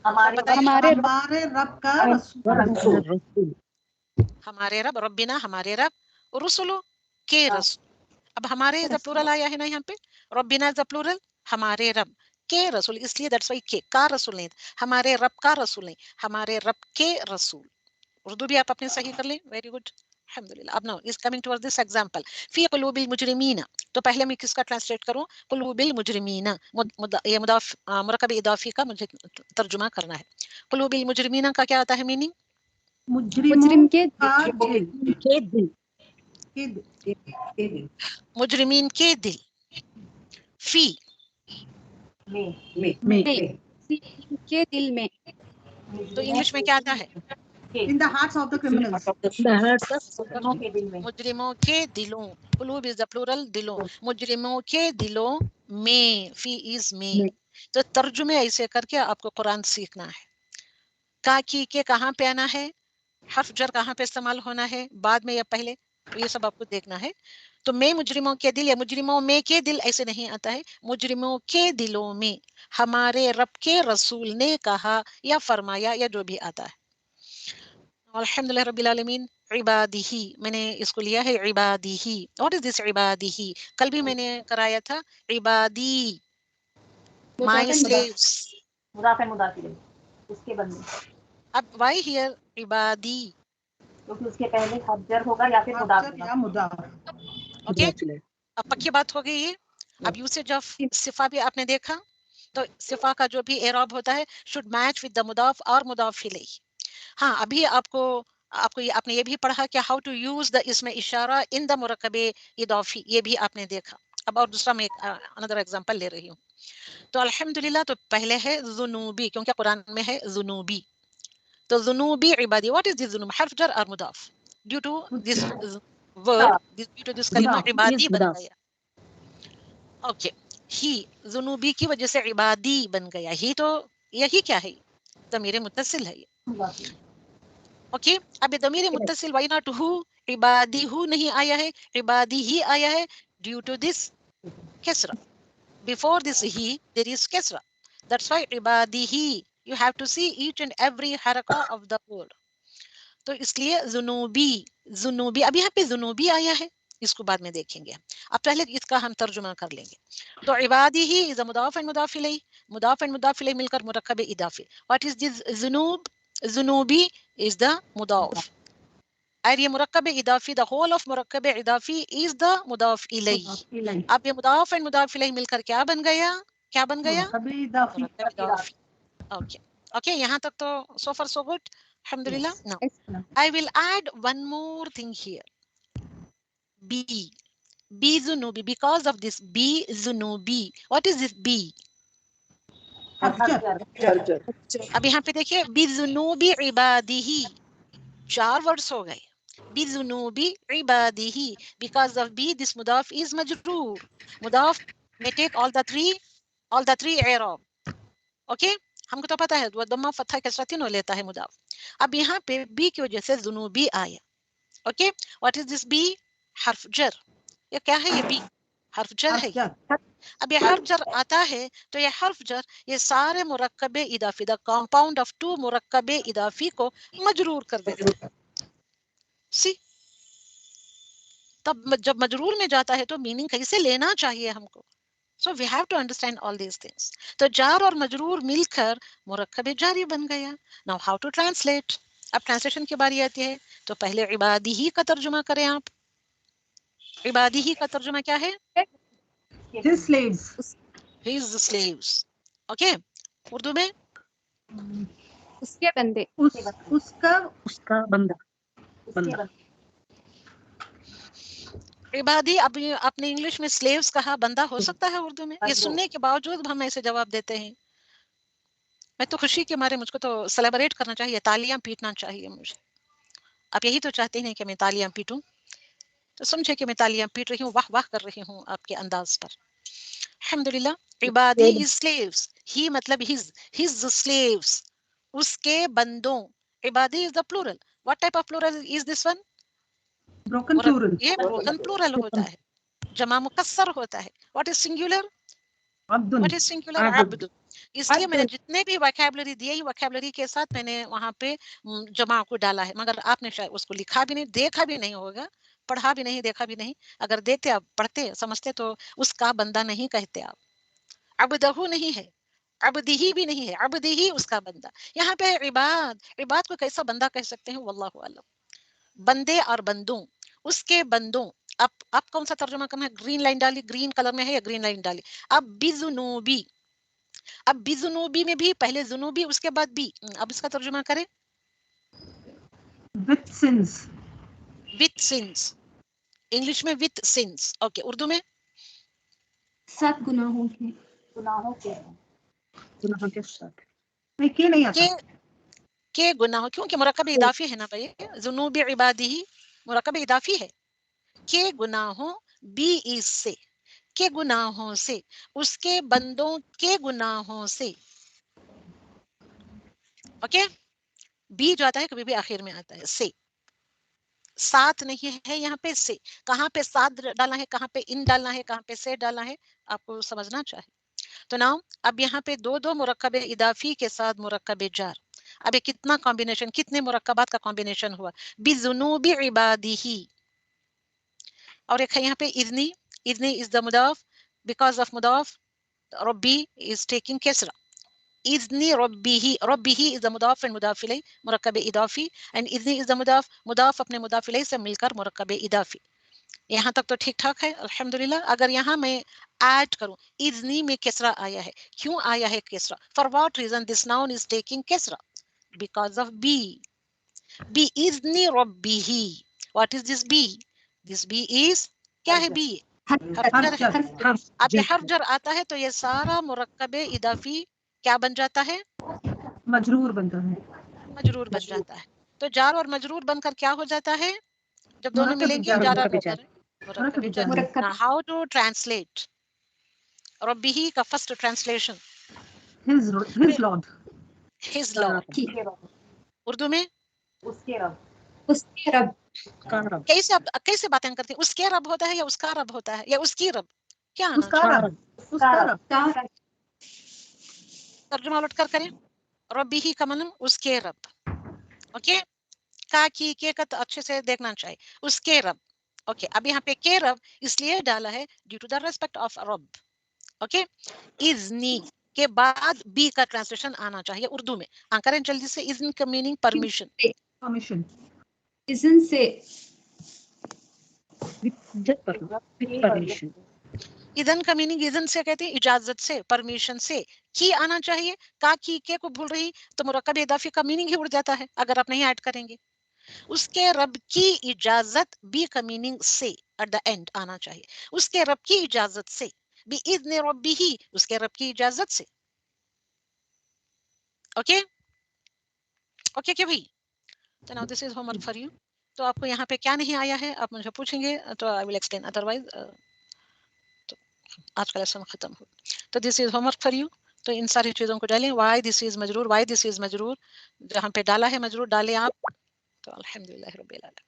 हमारे रब का रसूल, हमारे रब, रब्बिना हमारे रब, रुसुल के रसूल. अब हमारे इज द प्लूरल आया है ना यहाँ पे, रब्बिना इज द प्लूरल, हमारे रब के रसूल, इसलिए दैट्स व्हाई के का रसूल नहीं, हमारे रब का रसूल नहीं, हमारे रब के रसूल. उर्दू भी आप अपने सही कर लें. वेरी गुड, अल्हम्दुलिल्लाह. अब now is coming towards this example. फी कुलूबिल मुजरिमीना, तो पहले मैं किसका ट्रांसलेट करूं, कुलूबिल मुजरिमीना. ये मुदाफ मुरक्कब इदाफी का मुझे तर्जुमा करना है. कुलूबिल मुजरिमीना का क्या आता है मीनिंग, मुजरिम के दिल, मुजरिमीन के दिल. फी के दिल में, तो इंग्लिश में क्या आता है, in the hearts of the criminals, मुजरिमों के दिलों. कुलूब इज द प्लूरल, दिलों, मुजरिमों के दिलों में, फी इज में. तो तर्जुमे ऐसे करके आपको कुरान सीखना है. का की के कहाँ पे आना है, हर्फ जर कहाँ पे इस्तेमाल होना है, बाद में या पहले, तो ये सब आपको देखना है. तो मैं मुजरिमों के दिल या मुजरिमों में के दिल ऐसे नहीं आता है, मुजरिमों के दिलों में हमारे रब के रसूल ने कहा या फरमाया या जो भी आता है. अल्हम्दुलिल्लाह रब्बिल आलमीन. इबादिही, मैंने इसको लिया है इबादिही. व्हाट इज दिस इबादिही, कल भी मैंने कराया था. इबादी माय स्लेव्स, मुदाफ एंड मुदाफ इलैहि, उसके बंदे. अब व्हाई हियर इबादी, क्योंकि उसके पहले हर्फ जर होगा या फिर मुदाफ. ओके, अब पक्की बात हो गई है. अब यूसेज ऑफ सिफा भी आपने देखा, तो सिफा का जो भी एराब होता है शुड मैच विद द मुदाफ और मुदाफ इलैहि. हाँ, अभी आपको आपने ये भी पढ़ा कि हाउ टू यूज द इसमें इशारा इन द मुरक्कबे इदाफी, ये भी आपने देखा. अब और दूसरा मैं अनदर एग्जांपल ले रही हूँ. तो अल्हम्दुलिल्लाह, तो पहले है जुनूबी, क्योंकि कुरान में है जुनूबी. तो जुनूबी इबादी, व्हाट इज दिस जुनूब, हर्फ जर और मुदाफ. Due to this word due to this kalima मुदाफ, ibadi is ban mudaf. gaya. Okay, ही जुनूबी की वजह से इबादी बन गया. ही तो यही क्या है, ज़मीर मुत्तसिल है ये. ओके, अब ये ज़मीर मुत्तसिल व्हाई नॉट हु, इबादी हु नहीं आया है, इबादी ही आया है ड्यू टू दिस कसरा. Before this he there is kasra. That's why ibadihi. You have to see each and every haraka of the word. तो इसलिए जुनूबी अब यहाँ पे जुनूबी आया है, इसको बाद में देखेंगे. अब पहले इसका हम तर्जुमा कर लेंगे. तो इबादिही इज मुदाफ एंड मुदाफ इलैही मिलकर मुरक्कब इदाफी. व्हाट इज दिस जुनूब? जुनूबी इज द मुदाफ और ये मुरक्कब इदाफी, द होल ऑफ मुरक्कब इदाफी इज द मुदाफ इलैही. अब ये मुदाफ एंड मुदाफ इलैही मिलकर क्या बन गया? मुरक्कब इदाफी. मुरक्कब इदाफी. ओके ओके, यहाँ तक तो so far so good. Alhamdulillah. Now I will add one more thing here. B zunubi. Because of this B zunubi. What is this B? अब यहाँ पे देखिए B zunubi ibadihi. 4 words हो गए. B zunubi ibadihi. Because of B, this mudaf is majroor. Mudaf may take all the three i'rab. Okay, हमको तो पता है वो दम्मा फत्हा कसरा तीनों लेता है मुदाफ. अब यहाँ पे बी की वजह से जुनूबी आया. ओके, व्हाट इज दिस बी? हर्फ जर. ये क्या है? ये बी हर्फ जर है. अब ये हर्फ जर आता है तो ये हर्फ जर ये सारे मुरक्कबे इदाफी, द कंपाउंड ऑफ 2 मुरक्कबे इदाफी को मजरूर कर देता है. सी, तब जब मजरूर में जाता है तो मीनिंग कैसे लेना चाहिए हमको. So we have to understand all these things. तो जार और मजरूर मिलकर मुरक्कब जारी बन गया. Now how to translate? अब ट्रांसलेशन की बारी आती है. तो पहले इबादी ही का तर्जुमा करें आप. इबादी ही का तर्जुमा क्या है? His slaves. His slaves. Okay, Urdu में उसके बंदे. उसका बंदा. इबादी. अब अपने इंग्लिश में स्लेव्स कहा, बंदा हो सकता है उर्दू में? ये सुनने के बावजूद हम ऐसे जवाब देते हैं. मैं तो खुशी के मारे मुझको तो सेलिब्रेट करना चाहिए, तालियां पीटना चाहिए मुझे. आप यही तो चाहते हैं कि मैं तालियां पीटूं, तो समझे कि मैं तालियां पीट रही हूँ, वाह वाह कर रही हूँ आपके अंदाज पर. अल्हम्दुलिल्लाह. इबादी इज स्लेव्स. ही मतलब हिज स्लेव्स, उसके बंदों. इबादी is the plural. What type of plural is this one? broken plural. ये ब्रोकन प्लूरल होता है, जमा मुकस्सर होता है. What is singular? Abdun. What is singular? अब्द. इसलिए मैंने जितने भी वोकैबुलरी दिए ही वोकैबुलरी के साथ मैंने वहां पे जमा को डाला है, मगर आपने शायद उसको लिखा भी नहीं, देखा भी नहीं होगा, पढ़ा भी नहीं, देखा भी नहीं. अगर देखते आप, पढ़ते समझते तो उसका बंदा नहीं कहते आप. अब्दहू नहीं है, अब्दिही भी नहीं है, अब्दिही उसका बंदा. यहाँ पे इबाद को कैसा बंदा कह सकते हैं? वल्लाहु आलम. बंदे और बंदों, उसके बंदों. अब कौन सा तर्जुमा करना है? ग्रीन लाइन डाली, ग्रीन कलर में है या ग्रीन लाइन डाली. अब बिजुनूबी. अब बिजुनूबी में भी पहले जुनूबी उसके बाद बी. अब इसका तर्जुमा करें. With sins. With since. English में विथ सिंस. ओके, उर्दू में सात गुनाहों के. गुनाहों के साथ. नहीं, के नहीं आता. के गुनाह, क्योंकि मुरक्कब इदाफी है ना भाई. जुनूबी इबादी मुरक्कब इदाफी है. के गुनाहों, बी इज से, के गुनाहों से, उसके बंदों के गुनाहों से. ओके, बी जो आता है कभी भी आखिर में आता है से. साथ नहीं है यहाँ पे से. कहाँ पे साथ डालना है, कहाँ पे इन डालना है, कहाँ पे से डालना है, आपको समझना चाहिए. तो नाउ अब यहाँ पे दो मुरक्कब इदाफी के साथ मुरक्कब जार. अब ये कितना कॉम्बिनेशन, कितने मुरक्कबात का कॉम्बिनेशन हुआ? बिजुनूबी इबादिही. और एक है यहाँ पे इज़नी. इज़नी इज द मुदाफ. बिकॉज ऑफ मुदाफ रब्बी इज टेकिंग कसरा. इज़नी रब्बिही इज द मुदाफ एंड मुदाफ इलैह मुरक्कब इदाफी. एंड इज़नी इज द मुदाफ अपने मुदाफ इलैह से मिलकर मुरक्कब इदाफी. यहाँ तक तो ठीक ठाक है अल्हम्दुलिल्लाह. अगर यहाँ मैं ऐड करूं, इज़नी में कसरा आया है. क्यों आया है कसरा? For what reason this noun is taking कसरा? बिकॉज ऑफ बी. बी इज़नी रब्बिही. व्हाट इज दिस बी? दिस बी इज क्या है? बी हर्फ जर है. अब ये हर्फ जर आता है तो ये सारा मुरक्कब इदाफी क्या बन जाता है? मजरूर बनता है. मजरूर बन जाता है. तो जार और मजरूर बनकर क्या हो जाता है? जब दोनों مركب मिलेंगे الجار जारा مركب रोजर مركب मुरक्कब الجار जारी. How to translate रब्बिही का first translation his Lord. his lord. उसके रब, उर्दू में उसके रब, उसके रब, उसका रब. कैसे बातें करते हैं? उसके रब होता है या उसका रब होता है या उसकी रब? क्या आना उसका चाहिए? रब. उसका रब. का तर्जुमा उलट कर करें. रब्बिही का मतलब उसके रब. ओके, का की के का तो अच्छे से देखना चाहिए. उसके रब. ओके, अब यहाँ पे के रब इसलिए डाला है due to the respect of रब. ओके, इजनी के बाद बी का ट्रांसलेशन आना चाहिए उर्दू में. करें जल्दी से. इजन का मीनिंग परमिशन. Permission. इज़न से with permission. इधन का मीनिंग इधन से कहते हैं इजाजत से, परमिशन से. की आना चाहिए. का की के को भूल रही तो मुरक्कब इजाफी का मीनिंग ही उड़ जाता है अगर आप नहीं ऐड करेंगे. उसके रब की इजाजत बी का मीनिंग से एट द एंड आना चाहिए. उसके रब की इजाजत से बी इज़्न रब्बिही, उसके रब की इजाजत से. ओके ओके क्या भाई? तो now this is homework for you. तो आपको यहाँ पे क्या नहीं आया है आप मुझे पूछेंगे तो आई विल एक्सप्लेन. अदरवाइज तो आज का लेसन खत्म हो. तो this is homework for you. तो इन सारी चीजों को डालें. वाई दिस इज मजरूर, वाई दिस इज मजरूर. जहाँ पे डाला है मजरूर डालें आप. तो अल्हम्दुलिल्लाह रब्बिल आलमीन.